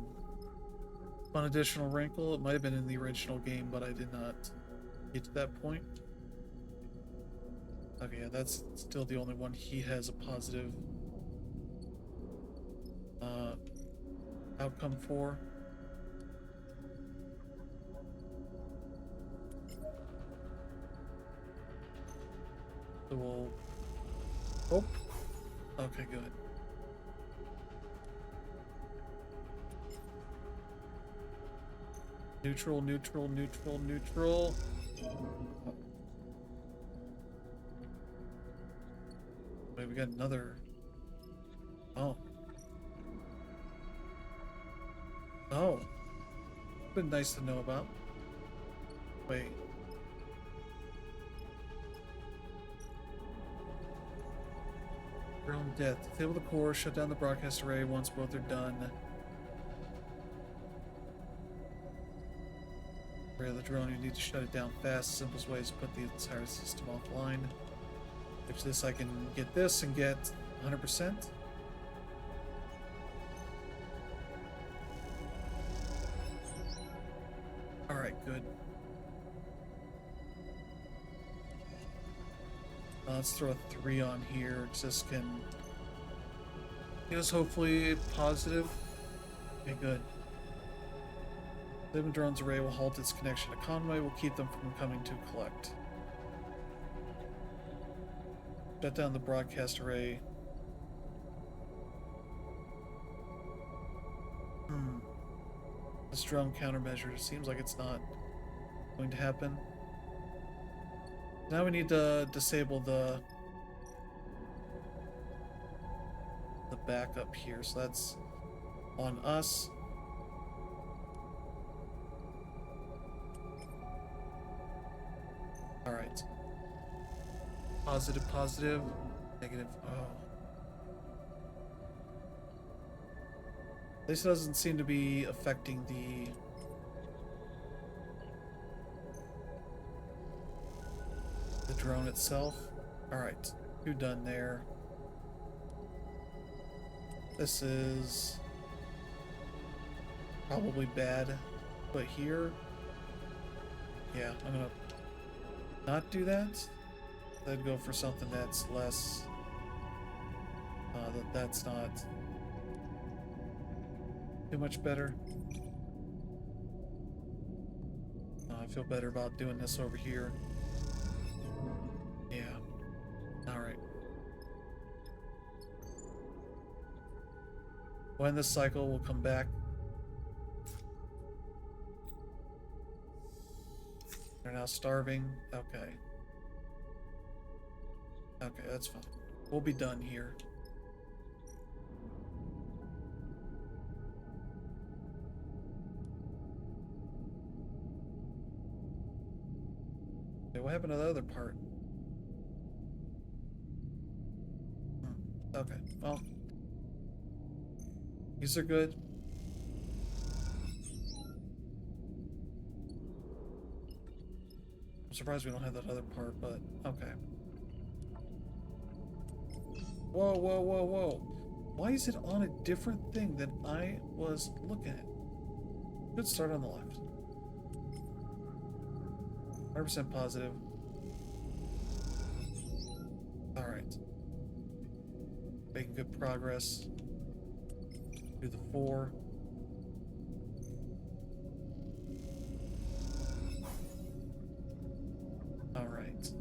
additional wrinkle. It might have been in the original game, but I did not get to that point. Okay, yeah, that's still the only one he has a positive outcome for. So we'll... oh! Okay, good. Neutral, neutral, neutral, neutral. Wait, we got another... oh. Oh. Been nice to know about. Wait. Drone death. Disable the core, shut down the broadcast array once both are done. For the drone, you need to shut it down fast. Simplest way is to put the entire system offline. If this, I can get this and get 100%. Alright, good. Let's throw a 3 on here. This can give us hopefully positive. Okay, good. Living drone's array will halt its connection to Conway. Will keep them from coming to collect. Shut down the broadcast array. This drone countermeasure seems like it's not going to happen. Now we need to disable the backup here, so that's on us. Alright. Positive, positive, negative. Oh. At least it doesn't seem to be affecting the drone itself. Alright, 2 done there. This is probably bad, but here, yeah, I'm gonna not do that. I'd go for something that's less, that's not too much better. I feel better about doing this over here. Yeah. Alright. When this cycle will come back. They're now starving. Okay. Okay, that's fine. We'll be done here. Okay, what happened to the other part? Okay, well, these are good. I'm surprised we don't have that other part, but okay. Whoa, whoa, whoa, whoa. Why is it on a different thing than I was looking at? Good start on the left. 100% positive. Alright. Making good progress. Do the 4. Alright.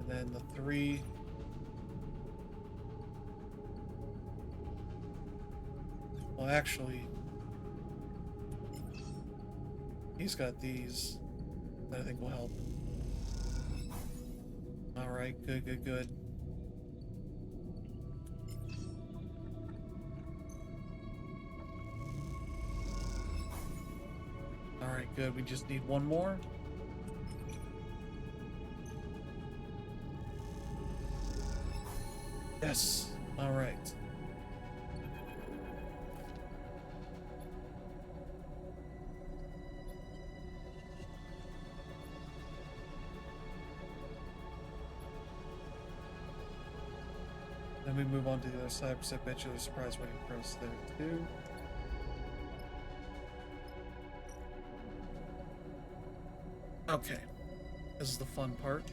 And then the 3. Well, actually, he's got these that I think will help. Alright, good, good, good. Alright, good. We just need one more. Yes. Alright. Then we move on to the other side. I bet you there's a surprise waiting for us there too. Okay. This is the fun part.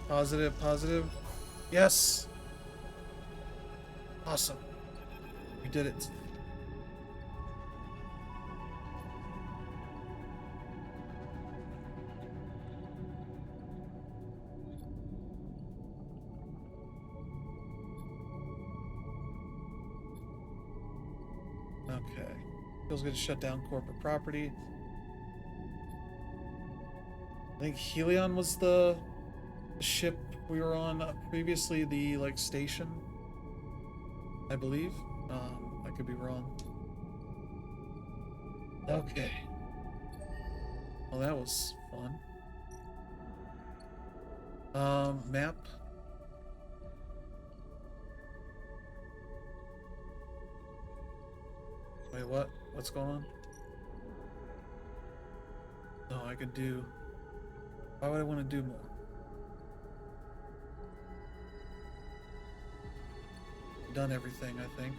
Positive, positive. Yes! Awesome. We did it. Okay. Feels good to shut down corporate property. I think Helion was the ship we were on previously, the like station, I believe. I could be wrong. Okay. Well, that was fun. Map. Wait, what? What's going on? No, I could do... Why would I want to do more? Done everything, I think.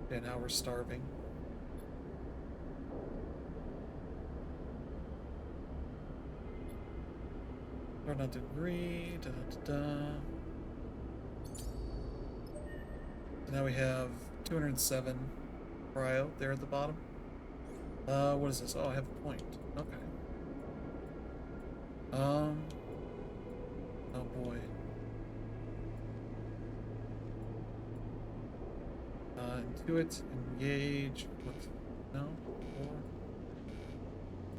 Okay, now we're starving. Turn on to green. Da, da, da, da. So now we have 207 cryo there at the bottom. What is this? Oh, I have a point. Okay. Oh boy. Intuit, engage. What? No? 4.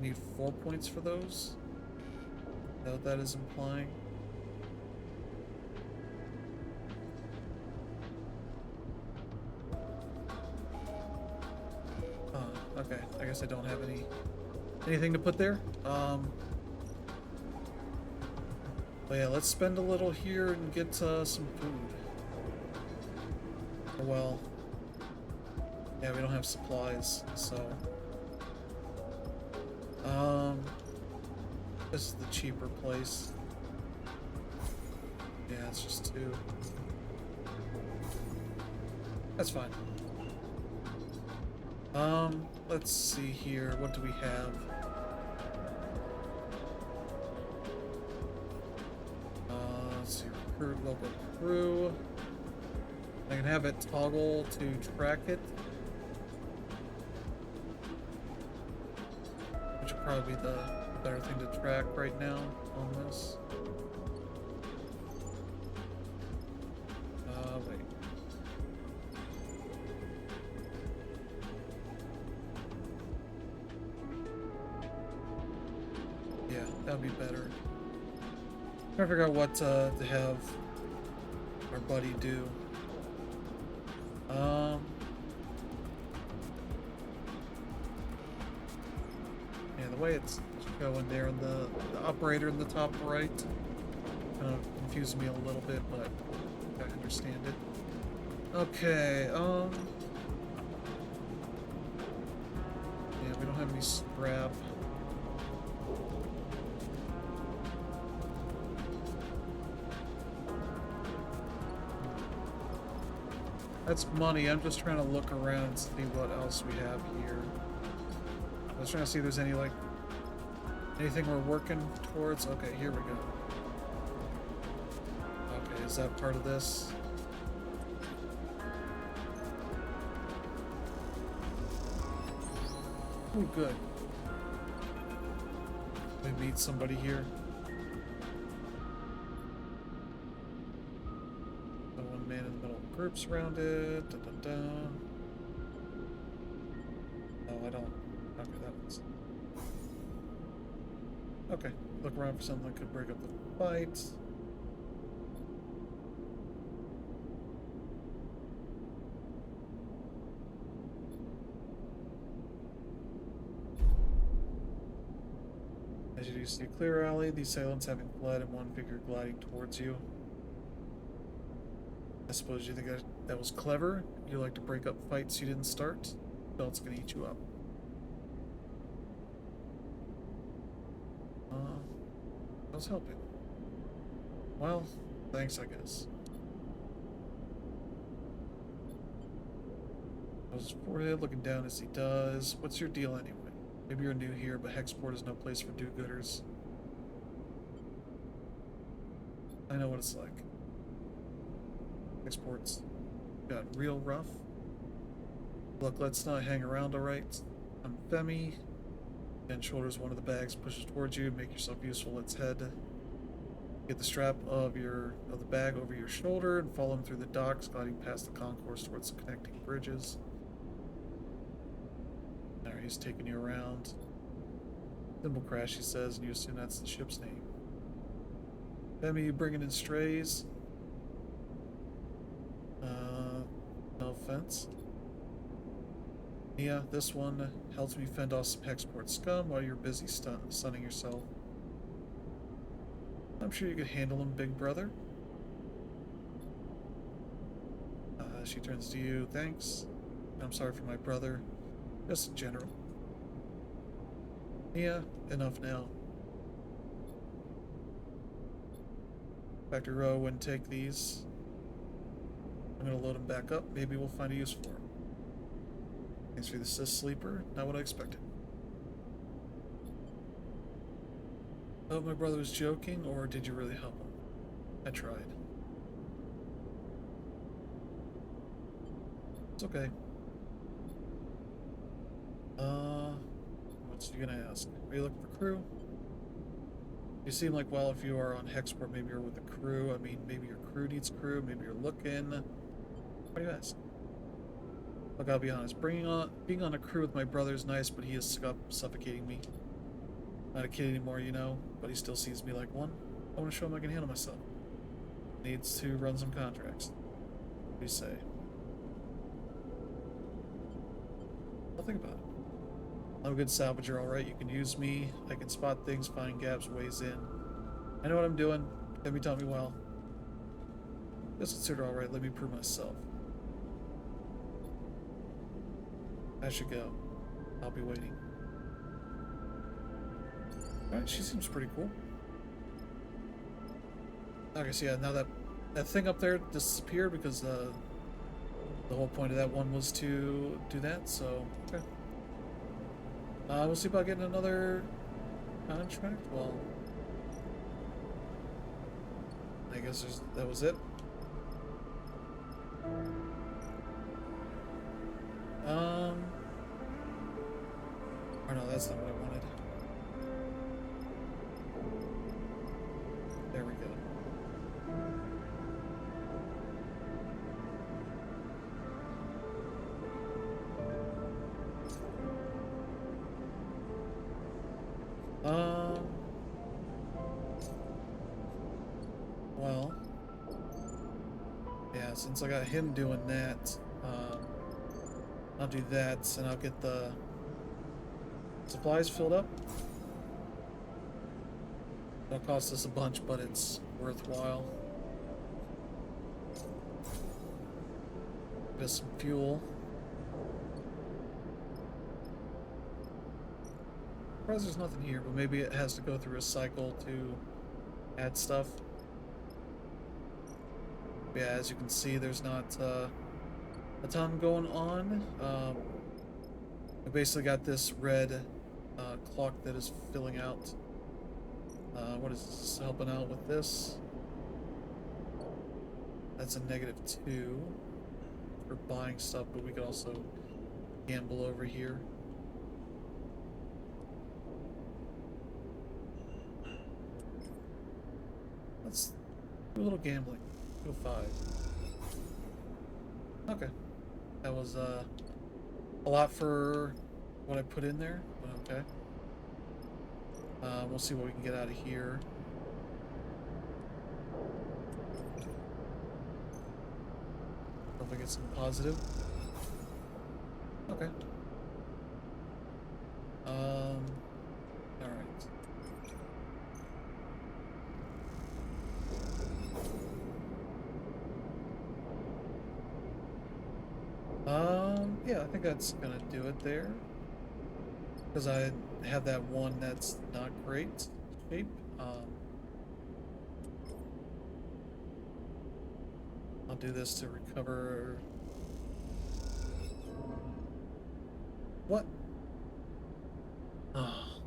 Need 4 points for those? Is that what that is implying? Okay. I guess I don't have anything to put there. But yeah, let's spend a little here and get some food. Oh, well, yeah, we don't have supplies, so this is the cheaper place. Yeah, it's just 2. That's fine. Let's see here. What do we have? Let's see. Recruit local crew. I can have it toggle to track it. Which would probably be the better thing to track right now on this. Wait. Yeah, that'd be better. Trying to figure out what to have our buddy do. the way it's showing there in the operator in the top right. Kind of confused me a little bit, but I understand it. Okay, yeah, we don't have any scrap. That's money. I'm just trying to look around and see what else we have here. I was trying to see if there's any, like, anything we're working towards. Okay, here we go. Okay, is that part of this? Oh, good. We meet somebody here. The one man in the middle. Group surrounded. Da, da, da. No, I don't. Okay, that one's. Okay, look around for something that could break up the fight. As you do see a clear alley, the assailants having fled and one figure gliding towards you. I suppose you think that was clever? You like to break up fights you didn't start? Belt's gonna eat you up. I was helping. Well, thanks, I guess. His forehead, looking down as he does. What's your deal anyway? Maybe you're new here, but Hexport is no place for do-gooders. I know what it's like. Hexport's got real rough. Look, let's not hang around, alright? I'm Femi. And shoulders one of the bags, pushes towards you, make yourself useful, let's head. Get the strap of the bag over your shoulder and follow him through the docks, gliding past the concourse towards the connecting bridges. There, he's taking you around. Thimble crash, he says, and you assume that's the ship's name. Femi, you bringing in strays? No offense. Yeah, this one helps me fend off some Hexport scum while you're busy sunning yourself. I'm sure you could handle him, big brother. She turns to you. Thanks. I'm sorry for my brother. Just in general. Yeah, enough now. Factory row wouldn't take these. I'm gonna load them back up. Maybe we'll find a use for them. Thanks for the assist, sleeper. Not what I expected. Oh, my brother was joking, or did you really help him? I tried. It's okay. What's you gonna ask? Are you looking for crew? You seem like, well, if you are on Hexport, maybe you're with the crew. I mean, maybe your crew needs crew. Maybe you're looking. What do you ask? Look, I'll be honest. Being on a crew with my brother is nice, but he is suffocating me. Not a kid anymore, you know, but he still sees me like one. I want to show him I can handle myself. Needs to run some contracts. What do you say? I'll think about it. I'm a good salvager, alright. You can use me. I can spot things, find gaps, ways in. I know what I'm doing. Let me tell me well. Just consider alright. Let me prove myself. I should go. I'll be waiting. Alright, she seems pretty cool. Okay, so yeah, now that thing up there disappeared because the whole point of that one was to do that, so okay. We'll see about getting another contract. Well, I guess that was it. Or no, that's not what I wanted. There we go. Well, yeah, since I got him doing that, I'll do that, and I'll get the supplies filled up. It'll cost us a bunch, but it's worthwhile. Get us some fuel. Surprised there's nothing here, but maybe it has to go through a cycle to add stuff. But yeah, as you can see, there's not a ton going on. I basically got this red clock that is filling out. What is this helping out with this? That's a -2 for buying stuff, but we could also gamble over here. Let's do a little gambling. Go 5. Okay. That was a lot for what I put in there, but okay. We'll see what we can get out of here. Hope I get some positive. Okay. Alright. Yeah, I think that's gonna do it there. Because I have that one that's not great shape. I'll do this to recover. What? Oh.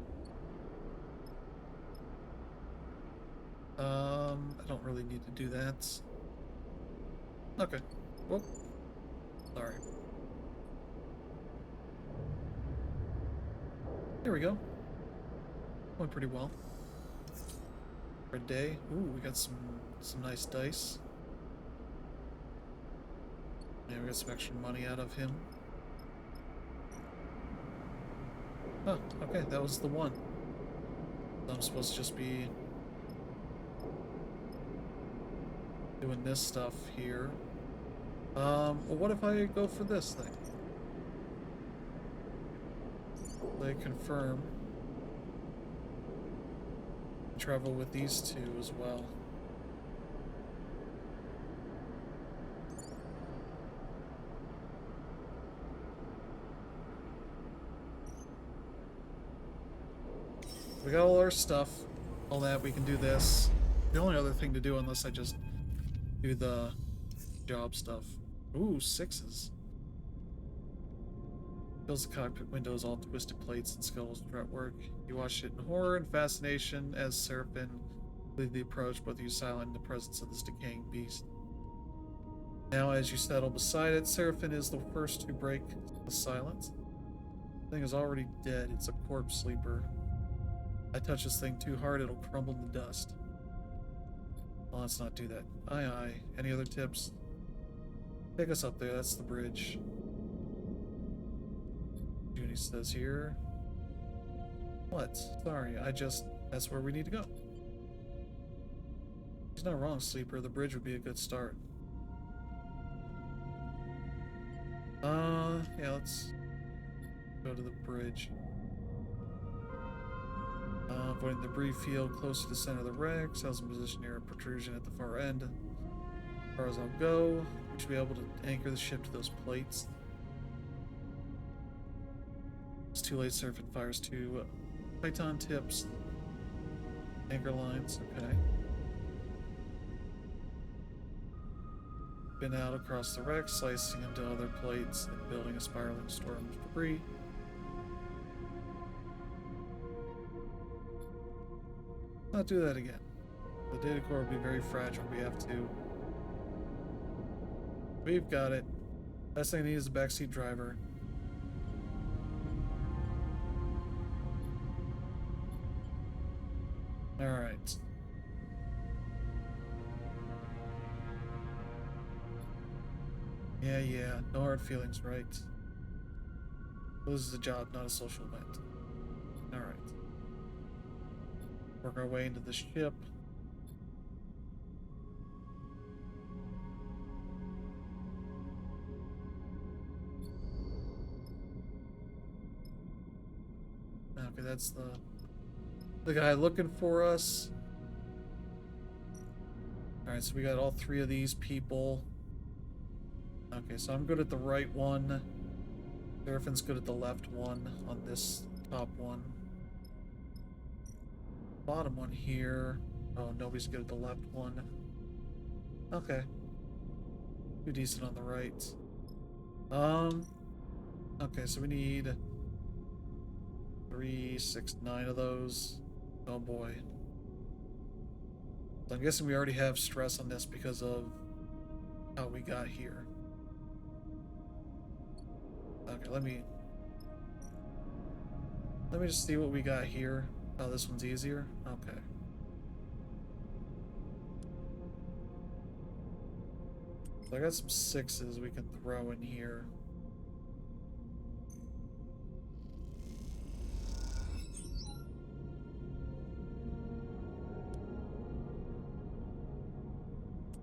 I don't really need to do that. Okay. Whoop. Sorry. There we go. Went pretty well. For a day. Ooh, we got some nice dice. Yeah, we got some extra money out of him. Oh, okay, that was the one. I'm supposed to just be doing this stuff here. Well, what if I go for this thing? They confirm. Travel with these two as well. We got all our stuff, all that. We can do this. The only other thing to do, unless I just do the job stuff. Ooh, 6s. Fills the cockpit windows, all twisted plates and skulls, fretwork. You watch it in horror and fascination as Seraphim lead the approach, both of you silent in the presence of this decaying beast. Now, as you settle beside it, Seraphim is the first to break the silence. The thing is already dead. It's a corpse sleeper. I touch this thing too hard, it'll crumble to dust. Well, let's not do that. Aye, aye. Any other tips? Take us up there. That's the bridge. Junie says here. What? Sorry, that's where we need to go. He's not wrong, Sleeper. The bridge would be a good start. Yeah, let's go to the bridge. Avoiding the debris field close to the center of the wreck. Cells in position near a protrusion at the far end. As far as I'll go, we should be able to anchor the ship to those plates. It's too late. Serpent fires 2 Python tips. Anchor lines. Okay. Been out across the wreck, slicing into other plates and building a spiraling storm of debris. Not do that again. The data core will be very fragile. We have to. We've got it. Best thing I need is a backseat driver. Alright. Yeah. No hard feelings, right? This is a job, not a social event. Alright. Work our way into the ship. Okay, that's the guy looking for us. Alright, so we got all three of these people. Okay, so I'm good at the right one. Seraphin's good at the left one on this top one. Bottom one here. Oh, nobody's good at the left one. Okay. Too decent on the right. Okay, so we need 3, 6, 9 of those. Oh boy. So I'm guessing we already have stress on this because of how we got here. Okay, let me just see what we got here. Oh, this one's easier? Okay. So I got some 6s we can throw in here.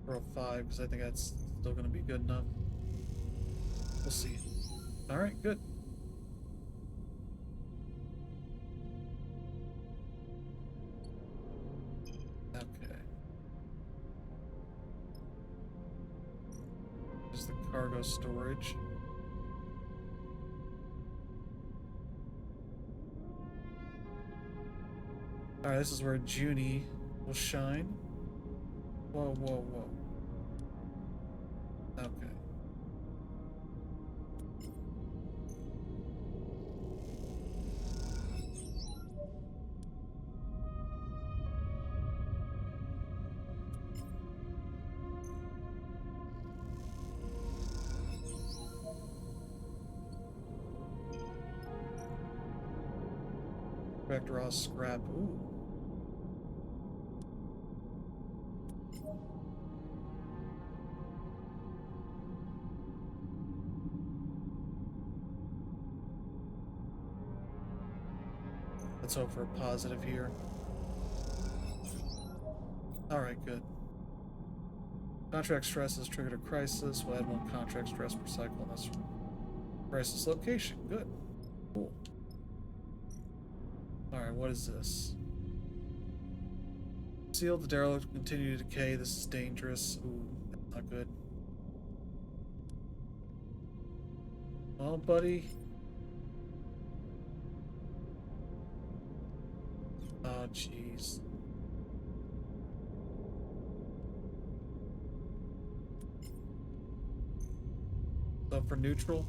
Throw 5 because I think that's still going to be good enough. We'll see. Alright, good. Okay. There's the cargo storage. Alright, this is where Junie will shine. Whoa, whoa, whoa. Okay. Vector scrap. Ooh. Let's hope for a positive here. Alright, good. Contract stress has triggered a crisis. We'll add 1 contract stress per cycle on this crisis location. Good. Cool. Alright, what is this? Seal the derelict will continue to decay. This is dangerous. Ooh, that's not good. Well, buddy. Oh, jeez. So for neutral.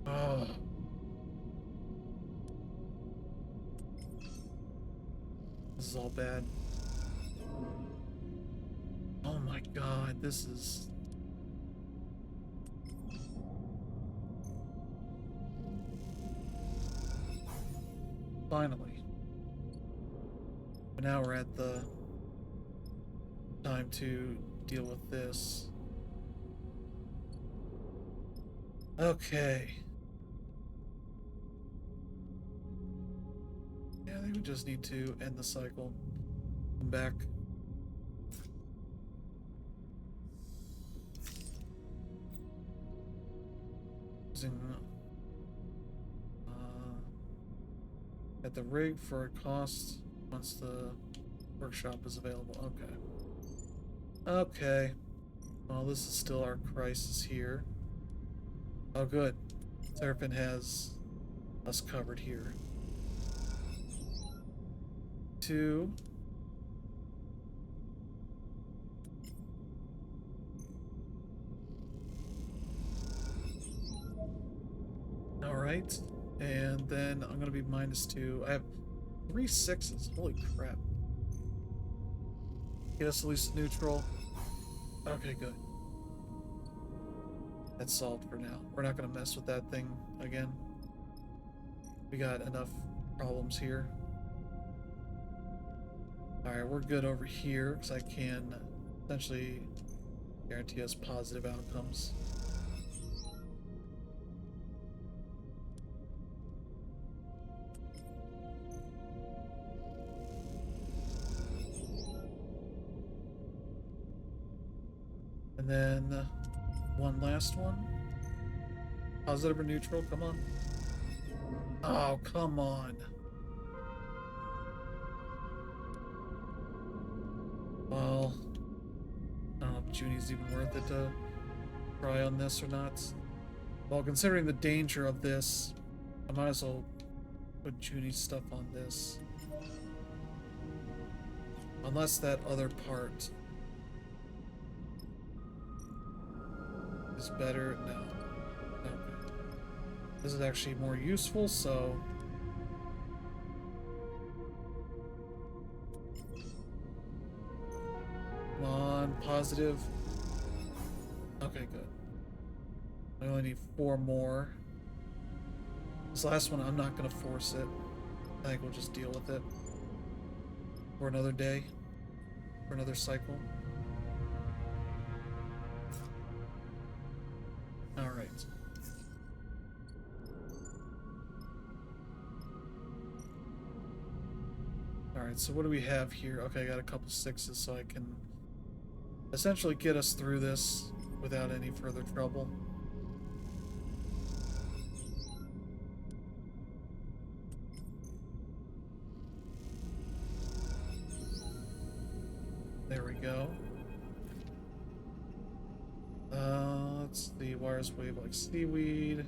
Oh. This is all bad. Oh my god, this is... Finally. But now we're at the time to deal with this. Okay. Yeah, I think we just need to end the cycle. Come back. Using at the rig for a cost once the workshop is available. Okay. Okay. Well, this is still our crisis here. Oh, good. Seraphin has us covered here. 2. Alright. And then I'm going to be -2. I have 3 6s. Holy crap. Get us at least neutral. Okay, good. That's solved for now. We're not going to mess with that thing again. We got enough problems here. Alright, we're good over here because I can essentially guarantee us positive outcomes. And And then one last one. Positive or neutral? Come on. Oh, come on. Well, I don't know if Junie's even worth it to try on this or not. Well, considering the danger of this, I might as well put Junie's stuff on this. Unless that other part is better. No. Okay. This is actually more useful, so... Come on, positive. Okay, good. I only need 4 more. This last one, I'm not going to force it. I think we'll just deal with it. For another day. For another cycle. Alright. Alright, so what do we have here? Okay, I got a couple 6s, so I can essentially get us through this without any further trouble. There we go. Let's see. Wires wave like seaweed.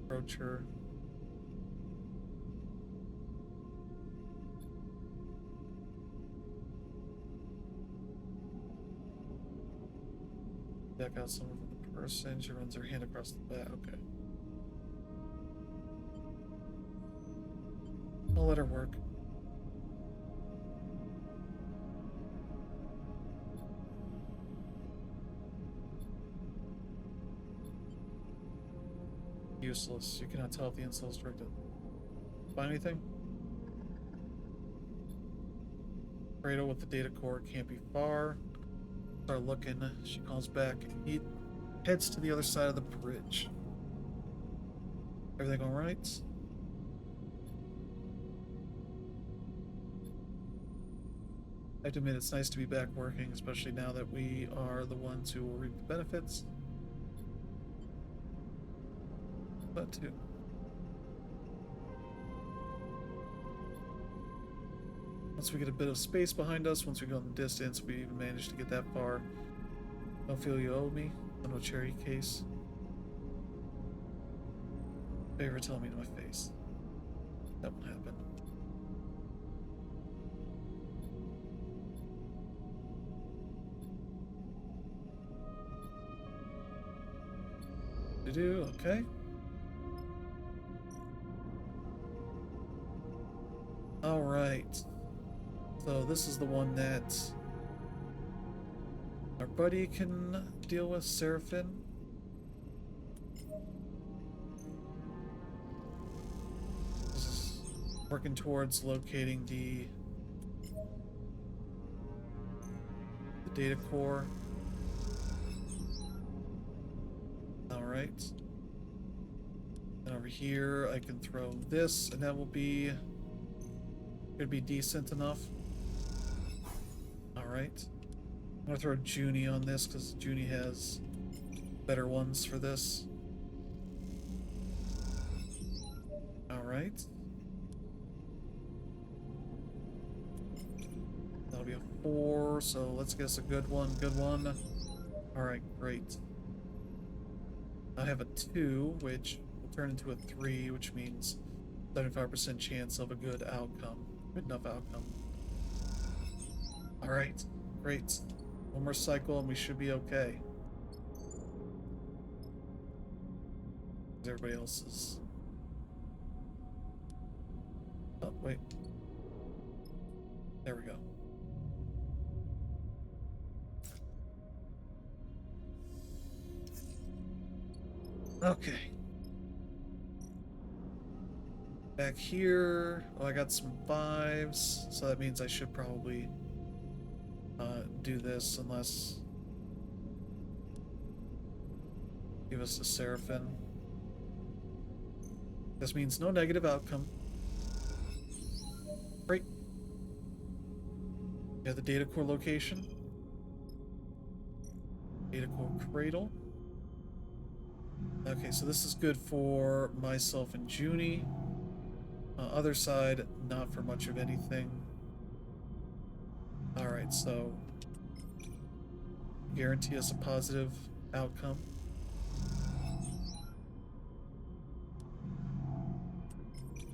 Approacher. Back out someone from the person. She runs her hand across the back. Okay. I'll let her work. Useless. You cannot tell if the insult is directed. Find anything? Fredo with the data core can't be far. Start looking. She calls back. He heads to the other side of the bridge. Everything all right? I have to admit, it's nice to be back working, especially now that we are the ones who will reap the benefits. But too. Once we get a bit of space behind us, once we go in the distance, we even managed to get that far. Don't feel you owe me. No cherry case. Favor, tell me to my face. That won't happen. Okay. All right. So this is the one that our buddy can deal with, Seraphim. This is working towards locating the data core. Alright. And over here I can throw this, and that will be... could be decent enough. Alright. I'm gonna throw Junie on this, because Junie has better ones for this. Alright. That'll be a 4, so let's guess a good one. Good one. Alright, great. I have a 2, which will turn into a 3, which means 75% chance of a good outcome. Good enough outcome. Alright, great. One more cycle and we should be okay. Everybody else is... oh, wait. There we go. Okay. Back here, well, I got some 5s, so that means I should probably do this unless give us a Seraphim. This means no negative outcome. Great. We have the data core location. Data core cradle. Okay, so this is good for myself and Junie. Other side, not for much of anything. Alright, so guarantee us a positive outcome.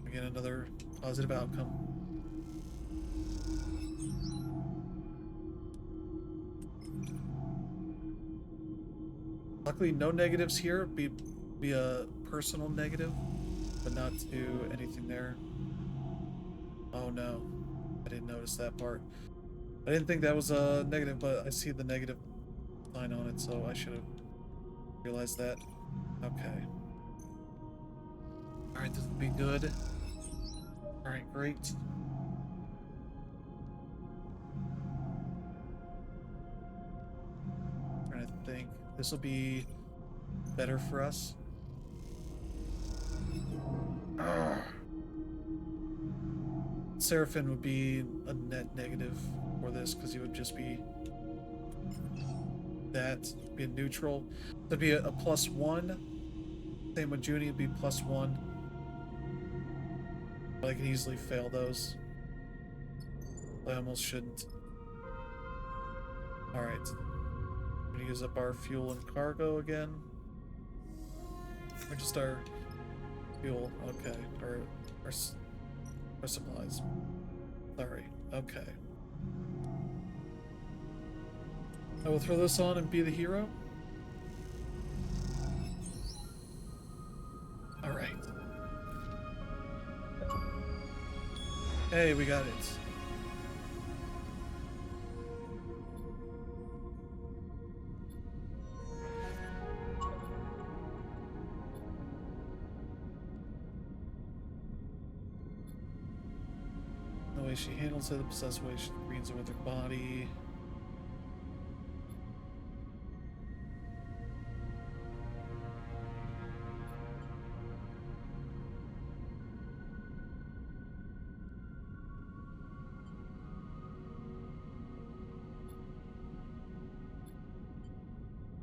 Again, another positive outcome. Luckily, no negatives here. Be a personal negative, but not to anything there. Oh no, I didn't notice that part. I didn't think that was a negative, but I see the negative sign on it, so I should have realized that. Okay. Alright, this will be good. Alright, great. Trying to think. This will be better for us. Seraphim would be a net negative for this because he would just be that, be a neutral. That'd be a +1. Same with Junie, would be +1. But I can easily fail those. I almost shouldn't. Alright. We're gonna use up our fuel and cargo again. Or just our fuel, okay. Or our supplies. Sorry, okay. I will throw this on and be the hero. Alright. Hey, we got it. The way she handles it, the possessed way she greens it with her body.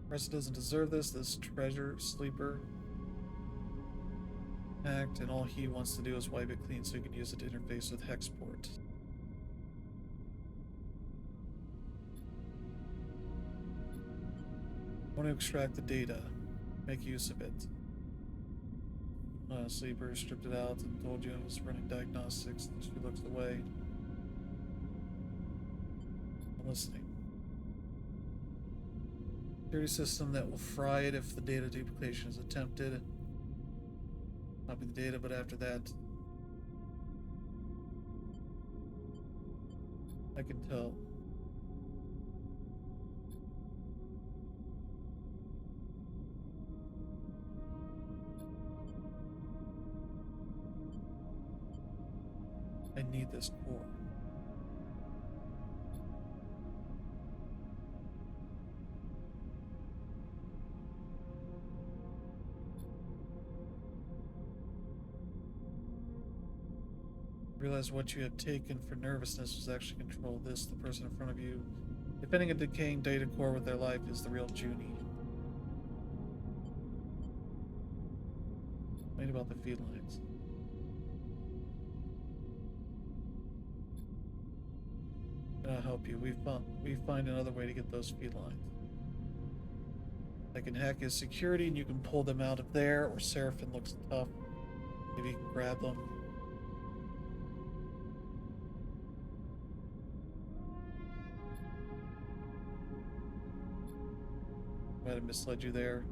Rest doesn't deserve this treasure sleeper act, and all he wants to do is wipe it clean so he can use it to interface with Hexport. I want to extract the data, make use of it. Sleeper stripped it out and told you I was running diagnostics. She looks away. I'm listening. Security system that will fry it if the data duplication is attempted. Copy the data, but after that, I can tell. I need this core. Realize what you had taken for nervousness was actually control this. The person in front of you, defending a decaying data core with their life, is the real Junie. What about the felines? I'll help you. We find another way to get those felines. I can hack his security and you can pull them out of there, or Seraphim looks tough. Maybe you can grab them. Might have misled you there.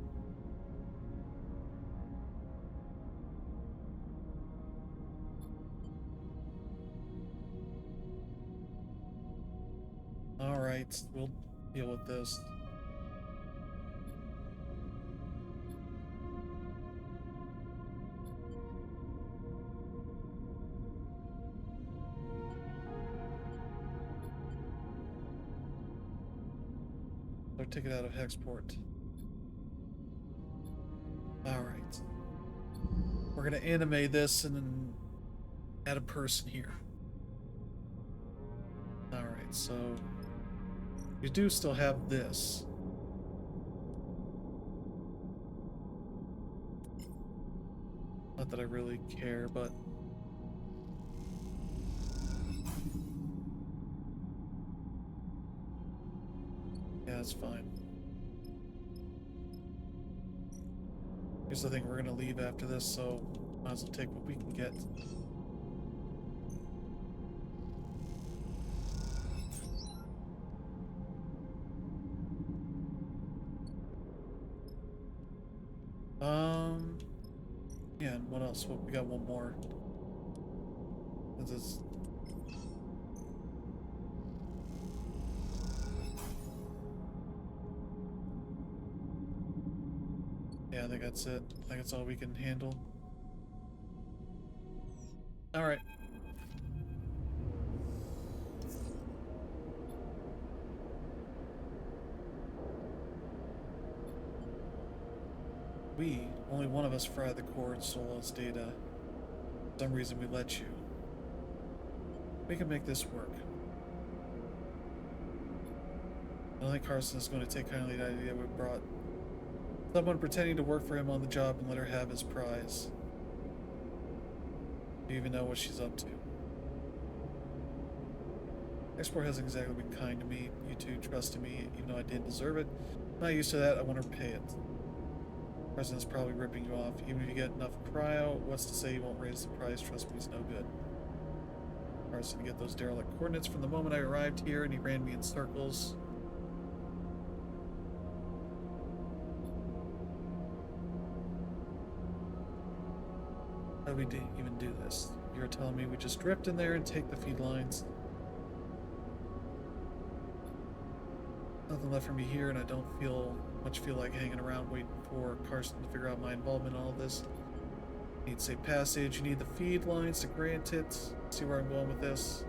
Alright, we'll deal with this. Or take it out of Hexport. Alright. we're gonna animate this and then add a person here. Alright, so we do still have this. Not that I really care, but yeah, that's fine. Here's the thing, we're gonna leave after this, so might as well take what we can get. Yeah, and what else? Well, we got one more. This is... Yeah, I think that's it. I think that's all we can handle. Alright. Only one of us fried the core and stole its data. For some reason we let you. We can make this work. I don't think Carson is going to take kindly to the idea we brought someone pretending to work for him on the job and let her have his prize. Do you even know what she's up to? Export hasn't exactly been kind to me. You two trusted me, even though I didn't deserve it. I'm not used to that. I want to repay it. The president's probably ripping you off. Even if you get enough cryo, what's to say you won't raise the price? Trust me, he's no good. Carson to get those derelict coordinates from the moment I arrived here, and he ran me in circles. How do we even do this? You're telling me we just drift in there and take the feed lines? Nothing left for me here, and I don't feel like hanging around waiting for Carson to figure out my involvement in all this. You need safe passage, you need the feed lines to grant it. See where I'm going with this?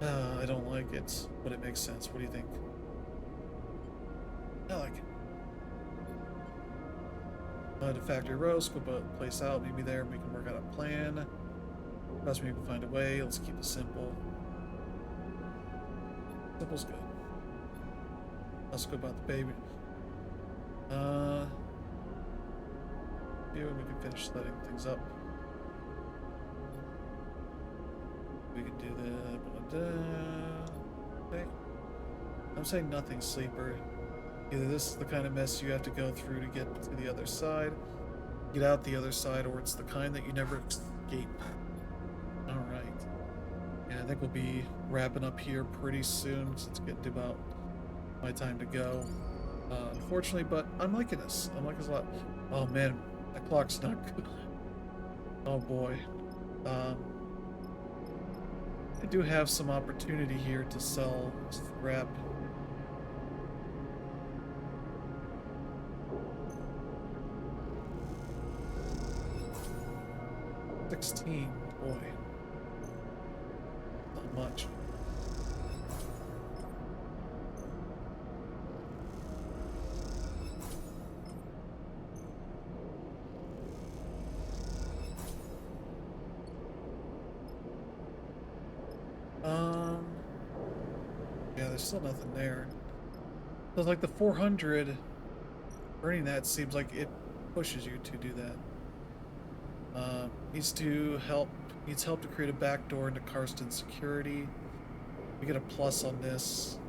I don't like it, but it makes sense. What do you think? I like it. To Factory Row, scope a place out, meet me there, and we can work out a plan. Trust me, we can find a way. Let's keep it simple. Simple's good. Let's go about the baby. Yeah, we can finish setting things up. We can do that. Okay. I'm saying nothing, sleeper. Either this is the kind of mess you have to go through to get to the other side, get out the other side, or it's the kind that you never escape. Alright. And I think we'll be wrapping up here pretty soon, since it's getting to about my time to go. Unfortunately, but I'm liking this. I'm liking this a lot. Oh man, that clock's not good. Oh boy. I do have some opportunity here to sell scrap. $16, boy. Not much. Yeah, there's still nothing there. So like the 400, earning that seems like it pushes you to do that. Needs help to create a backdoor into Karsten's security. We get a plus on this.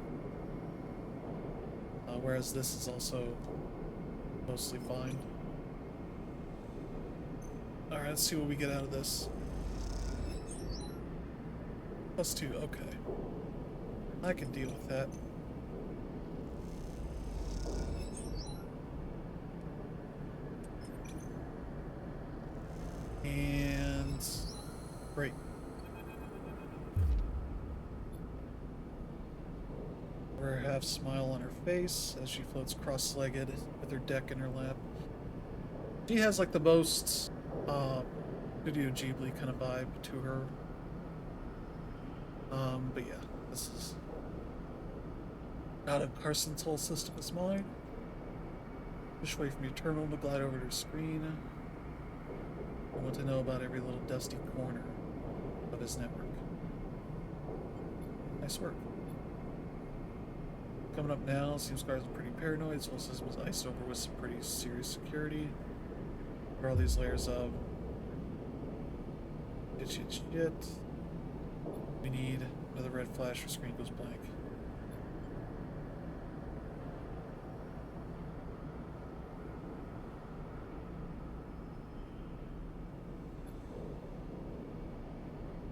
Whereas this is also mostly fine. Alright, let's see what we get out of this. +2, okay. I can deal with that. And great. We're a half smile on her face as she floats cross-legged with her deck in her lap. She has like the most Studio Ghibli kind of vibe to her. But yeah, this is out of Carson's whole system is mine. Just wait for me to terminal to glide over to her screen. I want to know about every little dusty corner of his network. Nice work. Coming up now, seems guards are pretty paranoid. His whole system is iced over with some pretty serious security. There are all these layers of shit. We need another red flash or screen goes blank.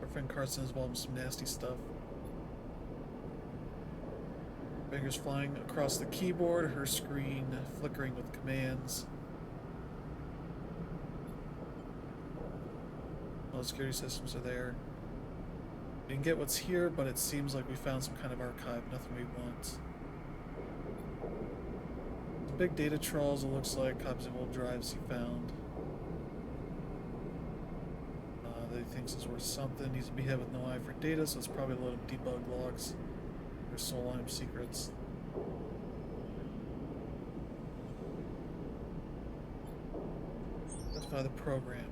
Our friend Carson is involved in some nasty stuff. Fingers flying across the keyboard, her screen flickering with commands. All the security systems are there. We didn't get what's here, but it seems like we found some kind of archive. Nothing we want. Some big data trolls, it looks like. Copies of old drives he found. That he thinks is worth something. He's a behead with no eye for data, so it's probably a load of debug logs. Or Solheim secrets. Identify the program.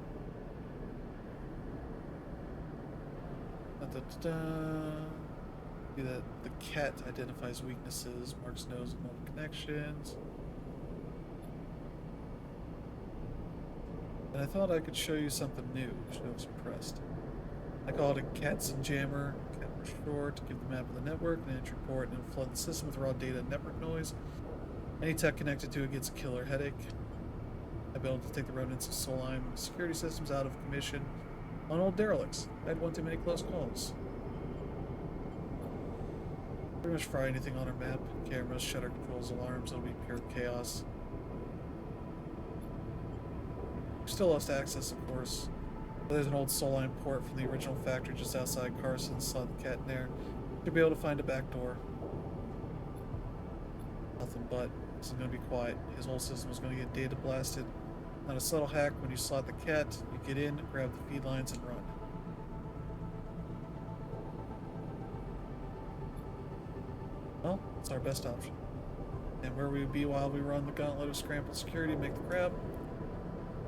See that the cat identifies weaknesses, marks nodes with multiple connections. And I thought I could show you something new. She was impressed. I call it a cats and jammer. Short to give the map of the network, an entry port, and flood the system with raw data and network noise. Any tech connected to it gets a killer headache. I've been able to take the remnants of Solheim security systems out of commission on old derelicts. I had one too many close calls. Pretty much fry anything on our map. Cameras, shutter controls, alarms, it'll be pure chaos. We still lost access, of course. There's an old Solheim port from the original factory just outside Carson. Saw the cat in there. Should be able to find a back door. Nothing but. This is going to be quiet. His whole system is going to get data blasted. Not a subtle hack. When you slot the cat, you get in, grab the feed lines, and run. Well, it's our best option. And where we would be while we run the gauntlet of scrambled security to make the grab.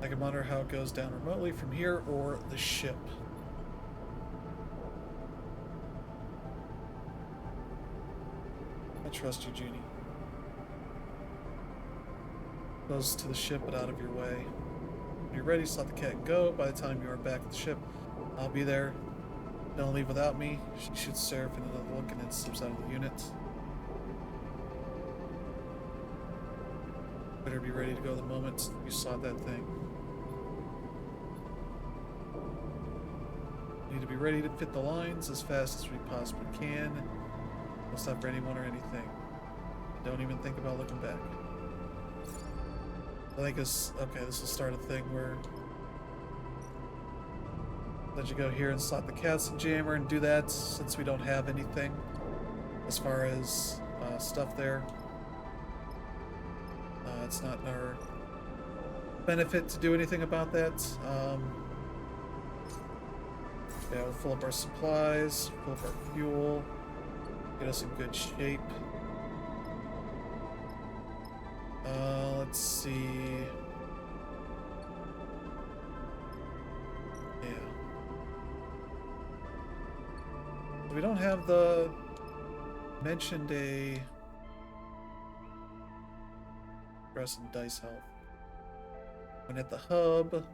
I can monitor how it goes down remotely from here or the ship. I trust you, Junie. Close to the ship, but out of your way. When you're ready, slot the cat and go. By the time you are back at the ship, I'll be there. Don't leave without me. She shoots Seraph another look and then slips out of the unit. Better be ready to go the moment you slot that thing. Need to be ready to fit the lines as fast as we possibly can. Don't stop for anyone or anything. Don't even think about looking back. I think this will start a thing where let you go here and slot the cats and jammer and do that since we don't have anything as far as stuff there. It's not in our benefit to do anything about that. Yeah, we'll fill up our supplies, fill up our fuel, get us in good shape. Let's see. Yeah. We don't have the mentioned a stress and dice health. When at the hub,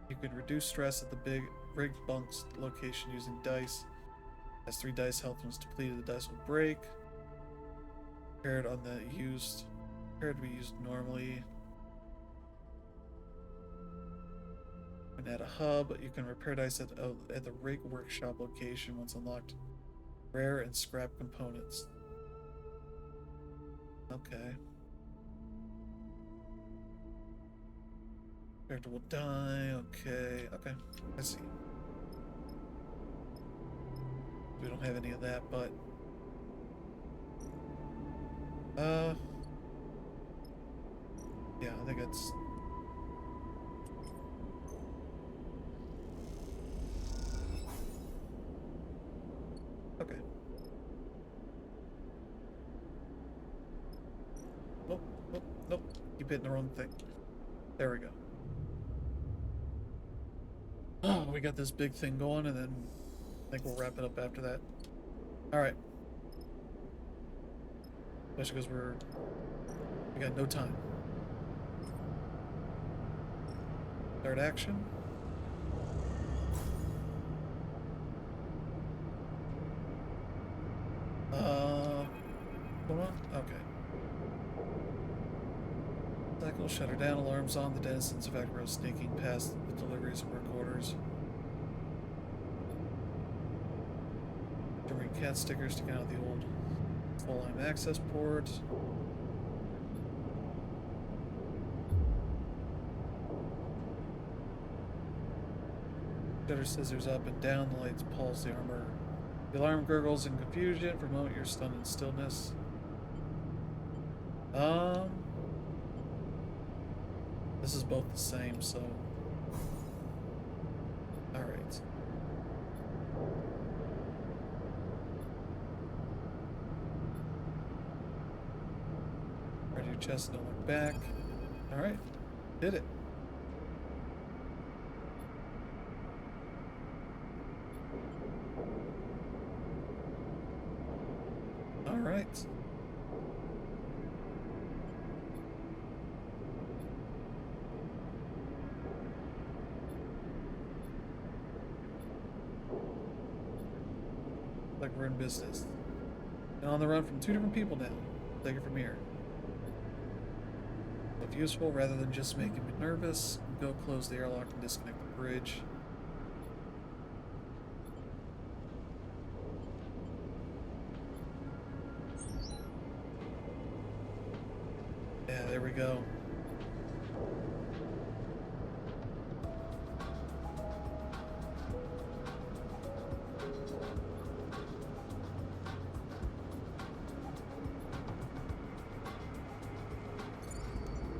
you can reduce stress at the big rig bunks location using dice. Has 3 dice health. Once depleted, the dice will break. Prepared on the used. Prepared to be used normally. When at a hub, you can repair dice at the rig workshop location once unlocked. Rare and scrap components. Okay. Character will die. Okay. Okay. I see. We don't have any of that, but yeah, I think it's okay. Nope, nope, nope. Keep hitting the wrong thing. There we go. Oh, we got this big thing going, and then I think we'll wrap it up after that. All right. Especially because we got no time. Start action. Come on. Okay. Cycle, shutter down, alarms on. The denizens of Akro sneaking past the deliveries of work orders. German cat stickers sticking out of the old full-line access port. Shutter scissors up and down. The lights pulse the armor. The alarm gurgles in confusion. For a moment, you're stunned in stillness. This is both the same, so. Alright. Ready your chest, don't look back. Alright. Did it. Alright. Like we're in business. And on the run from two different people now. Take it from here. If useful, rather than just making me nervous, go close the airlock and disconnect the bridge. Yeah, there we go.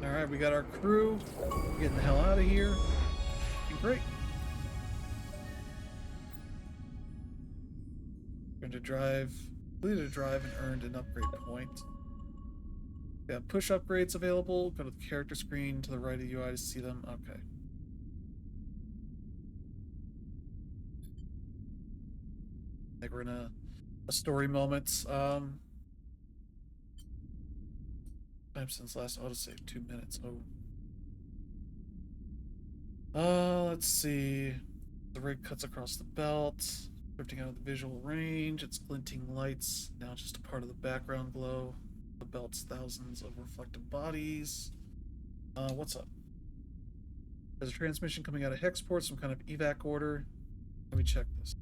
Alright, we got our crew. We're getting the hell out of here. Great. Going to drive. Completed a drive and earned an upgrade point. We have push upgrades available. Go to the character screen to the right of the UI to see them. Okay. I think we're in a story moment. Time since last autosave, 2 minutes. Let's see. The rig cuts across the belt, drifting out of the visual range. Its glinting lights now just a part of the background glow. The belt's thousands of reflective bodies. What's up? There's a transmission coming out of Hexport, some kind of evac order. Let me check this.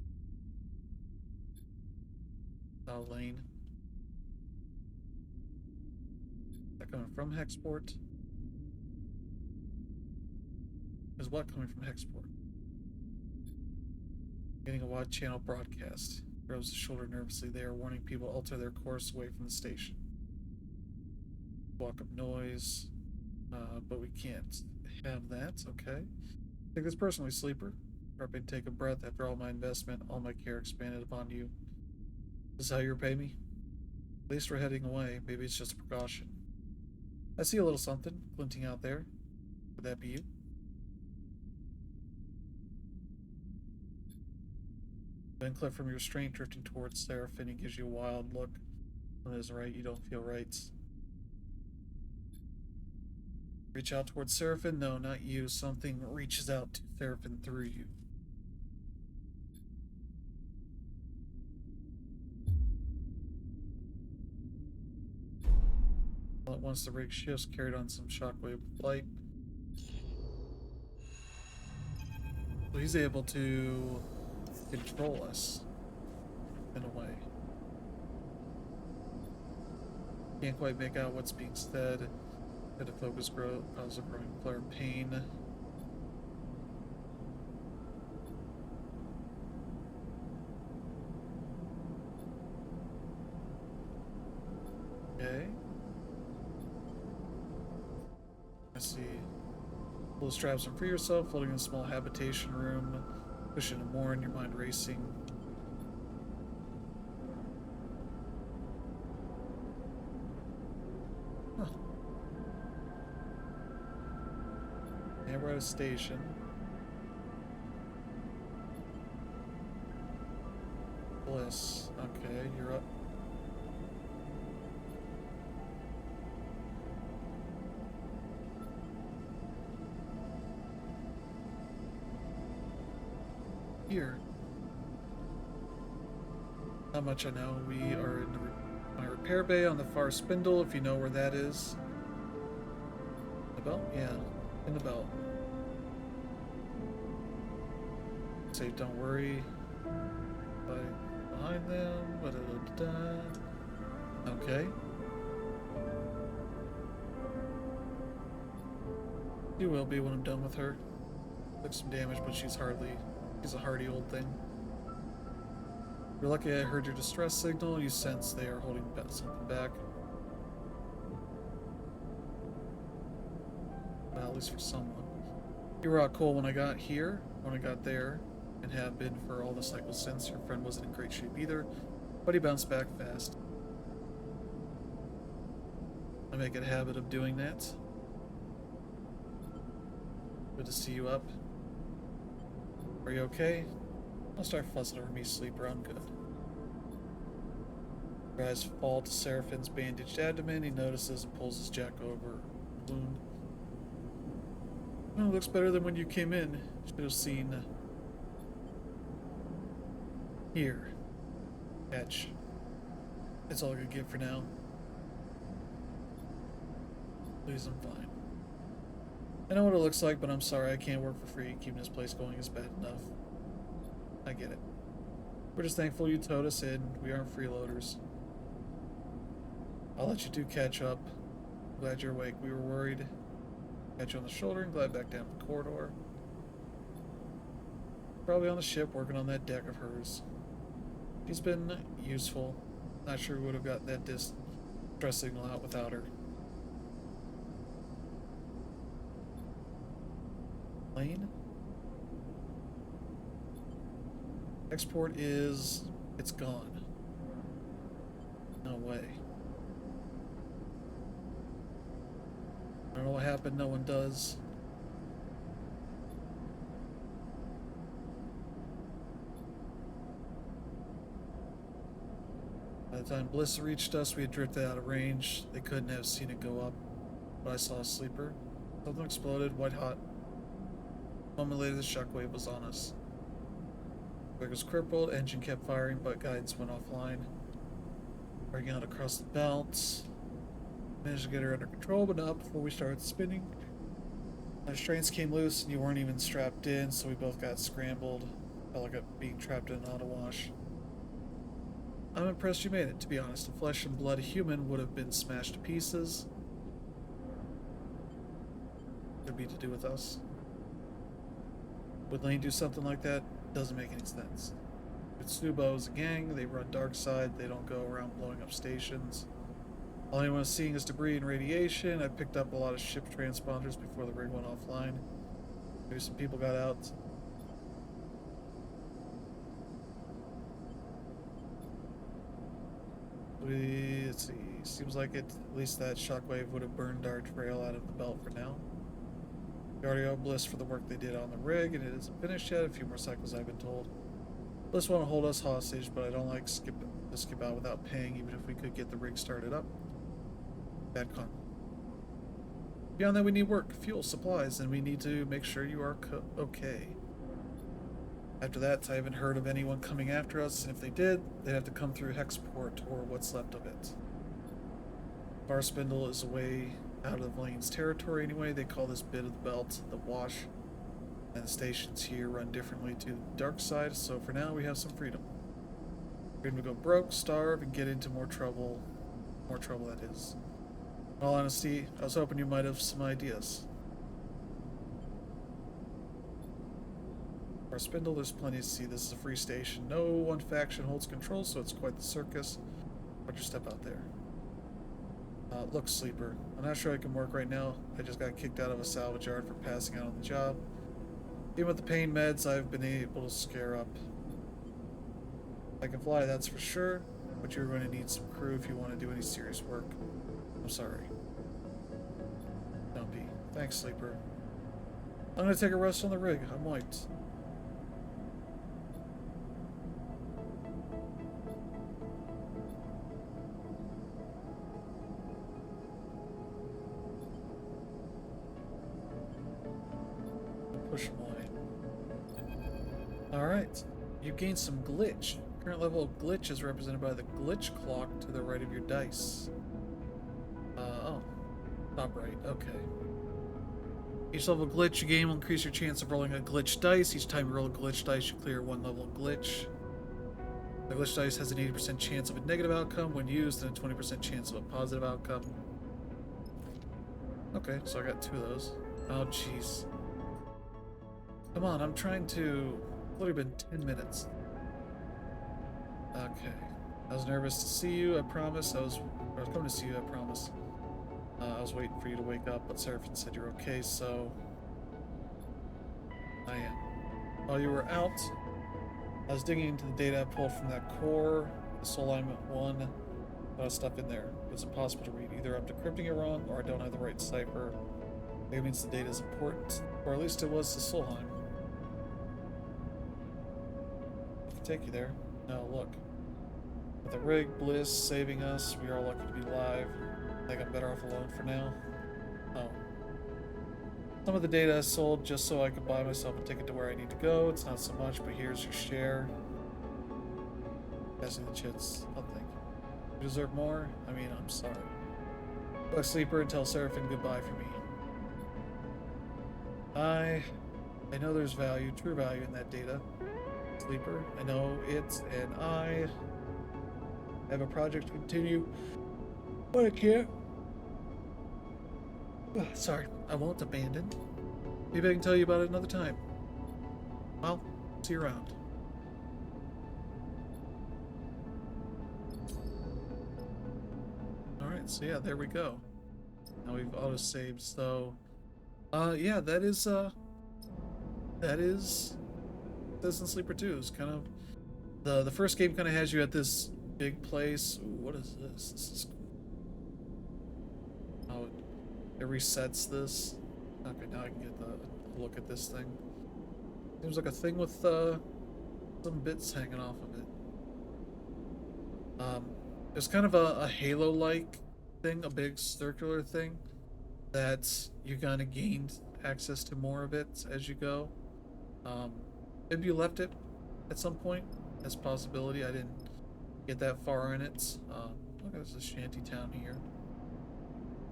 Lane. Is that coming from Hexport? Is what coming from Hexport? Getting a wide channel broadcast. Rose his shoulder nervously. They are warning people to alter their course away from the station. Walk up noise. But we can't have that. Okay. Take this personally, sleeper. Rapid take a breath. After all my investment, all my care expanded upon you. This is how you repay me? At least we're heading away. Maybe it's just a precaution. I see a little something glinting out there. Would that be you? Then clip from your restraint drifting towards Seraphin. He gives you a wild look. On his right, you don't feel right. Reach out towards Seraphin? No, not you. Something reaches out to Seraphin through you. All at once the rig shifts, carried on some shockwave flight. So he's able to control us in a way. Can't quite make out what's being said. Had to focus cause a growing flare of pain. Okay. I see. Pull the straps and free yourself, floating in a small habitation room. Push into more in your mind racing. Huh. Yeah, we're at a station. Bliss. Okay, you're up. Here. Not much I know. We are in my repair bay on the far spindle, if you know where that is. The belt? Yeah, in the belt. Say, don't worry. Behind them. Okay. You will be when I'm done with her. Took some damage, but she's a hardy old thing. You're lucky I heard your distress signal. You sense they are holding something back. Well, at least for someone. You were out cool when I got here, when I got there, and have been for all the cycles since. Your friend wasn't in great shape either, but he bounced back fast. I make it a habit of doing that. Good to see you up. Are you okay? Don't start fussing over me, sleeper. I'm good. Your eyes fall to Seraphin's bandaged abdomen. He notices and pulls his jacket over the wound. Well, it looks better than when you came in. Should have seen. Here. Catch. It's all I could get for now. Please, I'm fine. I know what it looks like, but I'm sorry I can't work for free. Keeping this place going is bad enough. I get it. We're just thankful you towed us in. We aren't freeloaders. I'll let you two catch up. Glad you're awake. We were worried. Catch you on the shoulder and glide back down the corridor. Probably on the ship working on that deck of hers. She's been useful. Not sure we would have got that distress signal out without her. Plane? Export is... it's gone. No way. I don't know what happened, no one does. By the time Bliss reached us, we had drifted out of range. They couldn't have seen it go up, but I saw a sleeper. Something exploded, white hot. A moment later, the shockwave was on us. Rig was crippled, engine kept firing, but guidance went offline. Breaking out across the belt. Managed to get her under control, but not before we started spinning. The strains came loose, and you weren't even strapped in, so we both got scrambled. Felt like being trapped in an auto wash. I'm impressed you made it, to be honest. A flesh and blood human would have been smashed to pieces. Could be to do with us. Would Lane do something like that? Doesn't make any sense. With Snubo is a gang, they run dark side, they don't go around blowing up stations. All anyone is seeing is debris and radiation. I picked up a lot of ship transponders before the rig went offline. Maybe some people got out. Let's see. Seems like at least that shockwave would have burned our trail out of the belt for now. We already owe Bliss for the work they did on the rig, and it isn't finished yet. A few more cycles, I've been told. Bliss want to hold us hostage, but I don't like to skip out without paying, even if we could get the rig started up. Bad con. Beyond that, we need work, fuel, supplies, and we need to make sure you are okay. After that, I haven't heard of anyone coming after us, and if they did, they'd have to come through Hexport or what's left of it. Bar Spindle is away out of Lane's territory anyway. They call this bit of the belt the Wash, and the stations here run differently to the dark side, so for now we have some freedom. Freedom to go broke, starve, and get into more trouble. More trouble, that is. In all honesty, I was hoping you might have some ideas. Our Spindle, there's plenty to see. This is a free station. No one faction holds control, so it's quite the circus. Why'd you step out there? Look, Sleeper, I'm not sure I can work right now. I just got kicked out of a salvage yard for passing out on the job. Even with the pain meds, I've been able to scare up. I can fly, that's for sure, but you're going to need some crew if you want to do any serious work. I'm sorry. Don't be. Thanks, Sleeper. I'm going to take a rest on the rig. I'm wiped. You've gained some glitch. Current level of glitch is represented by the glitch clock to the right of your dice. Oh. Top right, okay. Each level of glitch you gain will increase your chance of rolling a glitch dice. Each time you roll a glitch dice, you clear one level of glitch. The glitch dice has an 80% chance of a negative outcome when used and a 20% chance of a positive outcome. Okay, so I got 2 of those. Oh, jeez. Come on, I'm trying to... It's literally been 10 minutes. Okay. I was nervous to see you, I promise. I was coming to see you, I promise. I was waiting for you to wake up, but Seraphin said you're okay, so... I am. While you were out, I was digging into the data I pulled from that core, the Soul Alignment 1. A lot of stuff in there. It's impossible to read. Either I'm decrypting it wrong, or I don't have the right cipher. Maybe it means the data is important, or at least it was to Solheim. I can take you there. Now look. With the rig, Bliss saving us, we are lucky to be alive. I think I'm better off alone for now. Oh. Some of the data I sold just so I could buy myself a ticket to where I need to go. It's not so much, but here's your share. Passing the chits. I'll thank you. You deserve more? I mean, I'm sorry. Go Sleeper and tell Seraphin goodbye for me. I know there's value, true value in that data. Sleeper, I know it, and I have a project to continue, but I can't. Sorry, I won't abandon. Maybe I can tell you about it another time. Well, see you around. Alright, so yeah, there we go. Now we've auto-saved, so... yeah, that is Citizen Sleeper 2. It's kind of... The first game kind of has you at this big place. Ooh, what is this? This is cool. Oh, it resets this. Okay, now I can get the look at this thing. Seems like a thing with some bits hanging off of it. It's kind of a Halo-like thing, a big circular thing that you kind of gained access to more of it as you go. Maybe you left it at some point. That's a possibility. I didn't get that far in it. Look, there's a shanty town here.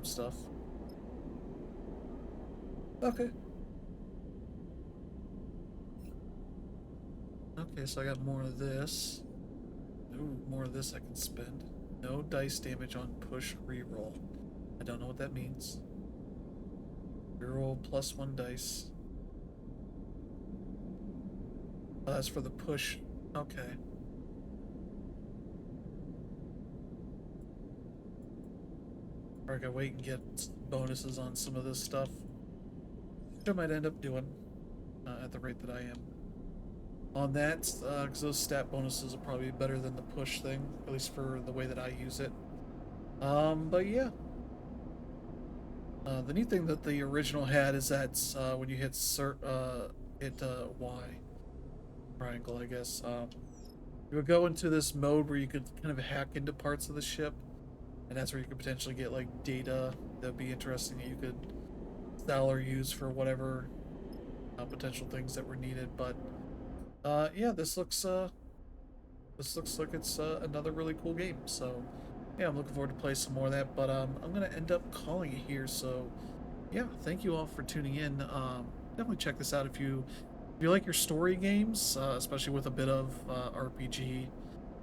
Stuff. Okay. Okay, so I got more of this. Ooh, more of this I can spend. No dice damage on push reroll. I don't know what that means. Reroll +1 dice. Oh, that's for the push. Okay. Or I can wait and get bonuses on some of this stuff. Which I might end up doing at the rate that I am. On that, because those stat bonuses will probably be better than the push thing, at least for the way that I use it. But yeah. The neat thing that the original had is that when you hit Y triangle, I guess, you would go into this mode where you could kind of hack into parts of the ship, and that's where you could potentially get like data that would be interesting that you could sell or use for whatever potential things that were needed. But yeah, this looks like it's another really cool game. So yeah, I'm looking forward to play some more of that. But I'm gonna end up calling it here. So yeah, thank you all for tuning in. Definitely check this out if you like your story games, especially with a bit of RPG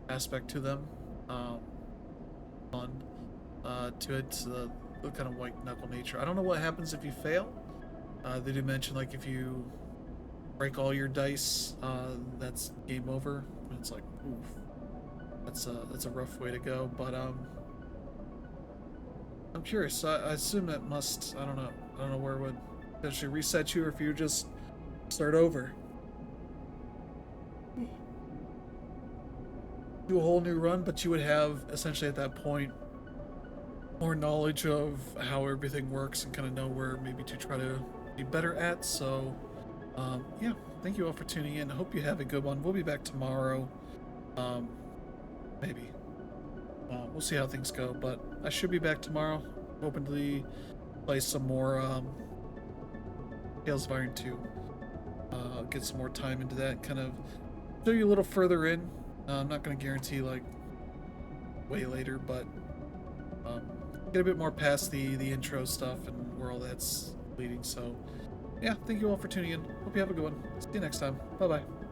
aspect to them. Fun to it, the kind of white knuckle nature. I don't know what happens if you fail. They do mention like if you break all your dice, that's game over. And it's like, oof, that's a rough way to go. But I'm curious. I assume that must. I don't know where it would potentially reset you, or if you just start over. Do a whole new run, but you would have essentially at that point more knowledge of how everything works and kind of know where maybe to try to be better at. So yeah, thank you all for tuning in. I hope you have a good one. We'll be back tomorrow. Maybe. We'll see how things go, but I should be back tomorrow. Hoping to play some more Tales of Iron 2. Get some more time into that, kind of show you a little further in. I'm not going to guarantee like way later, but um, get a bit more past the intro stuff and where all that's leading. So yeah, thank you all for tuning in. Hope you have a good one. See you next time. Bye bye.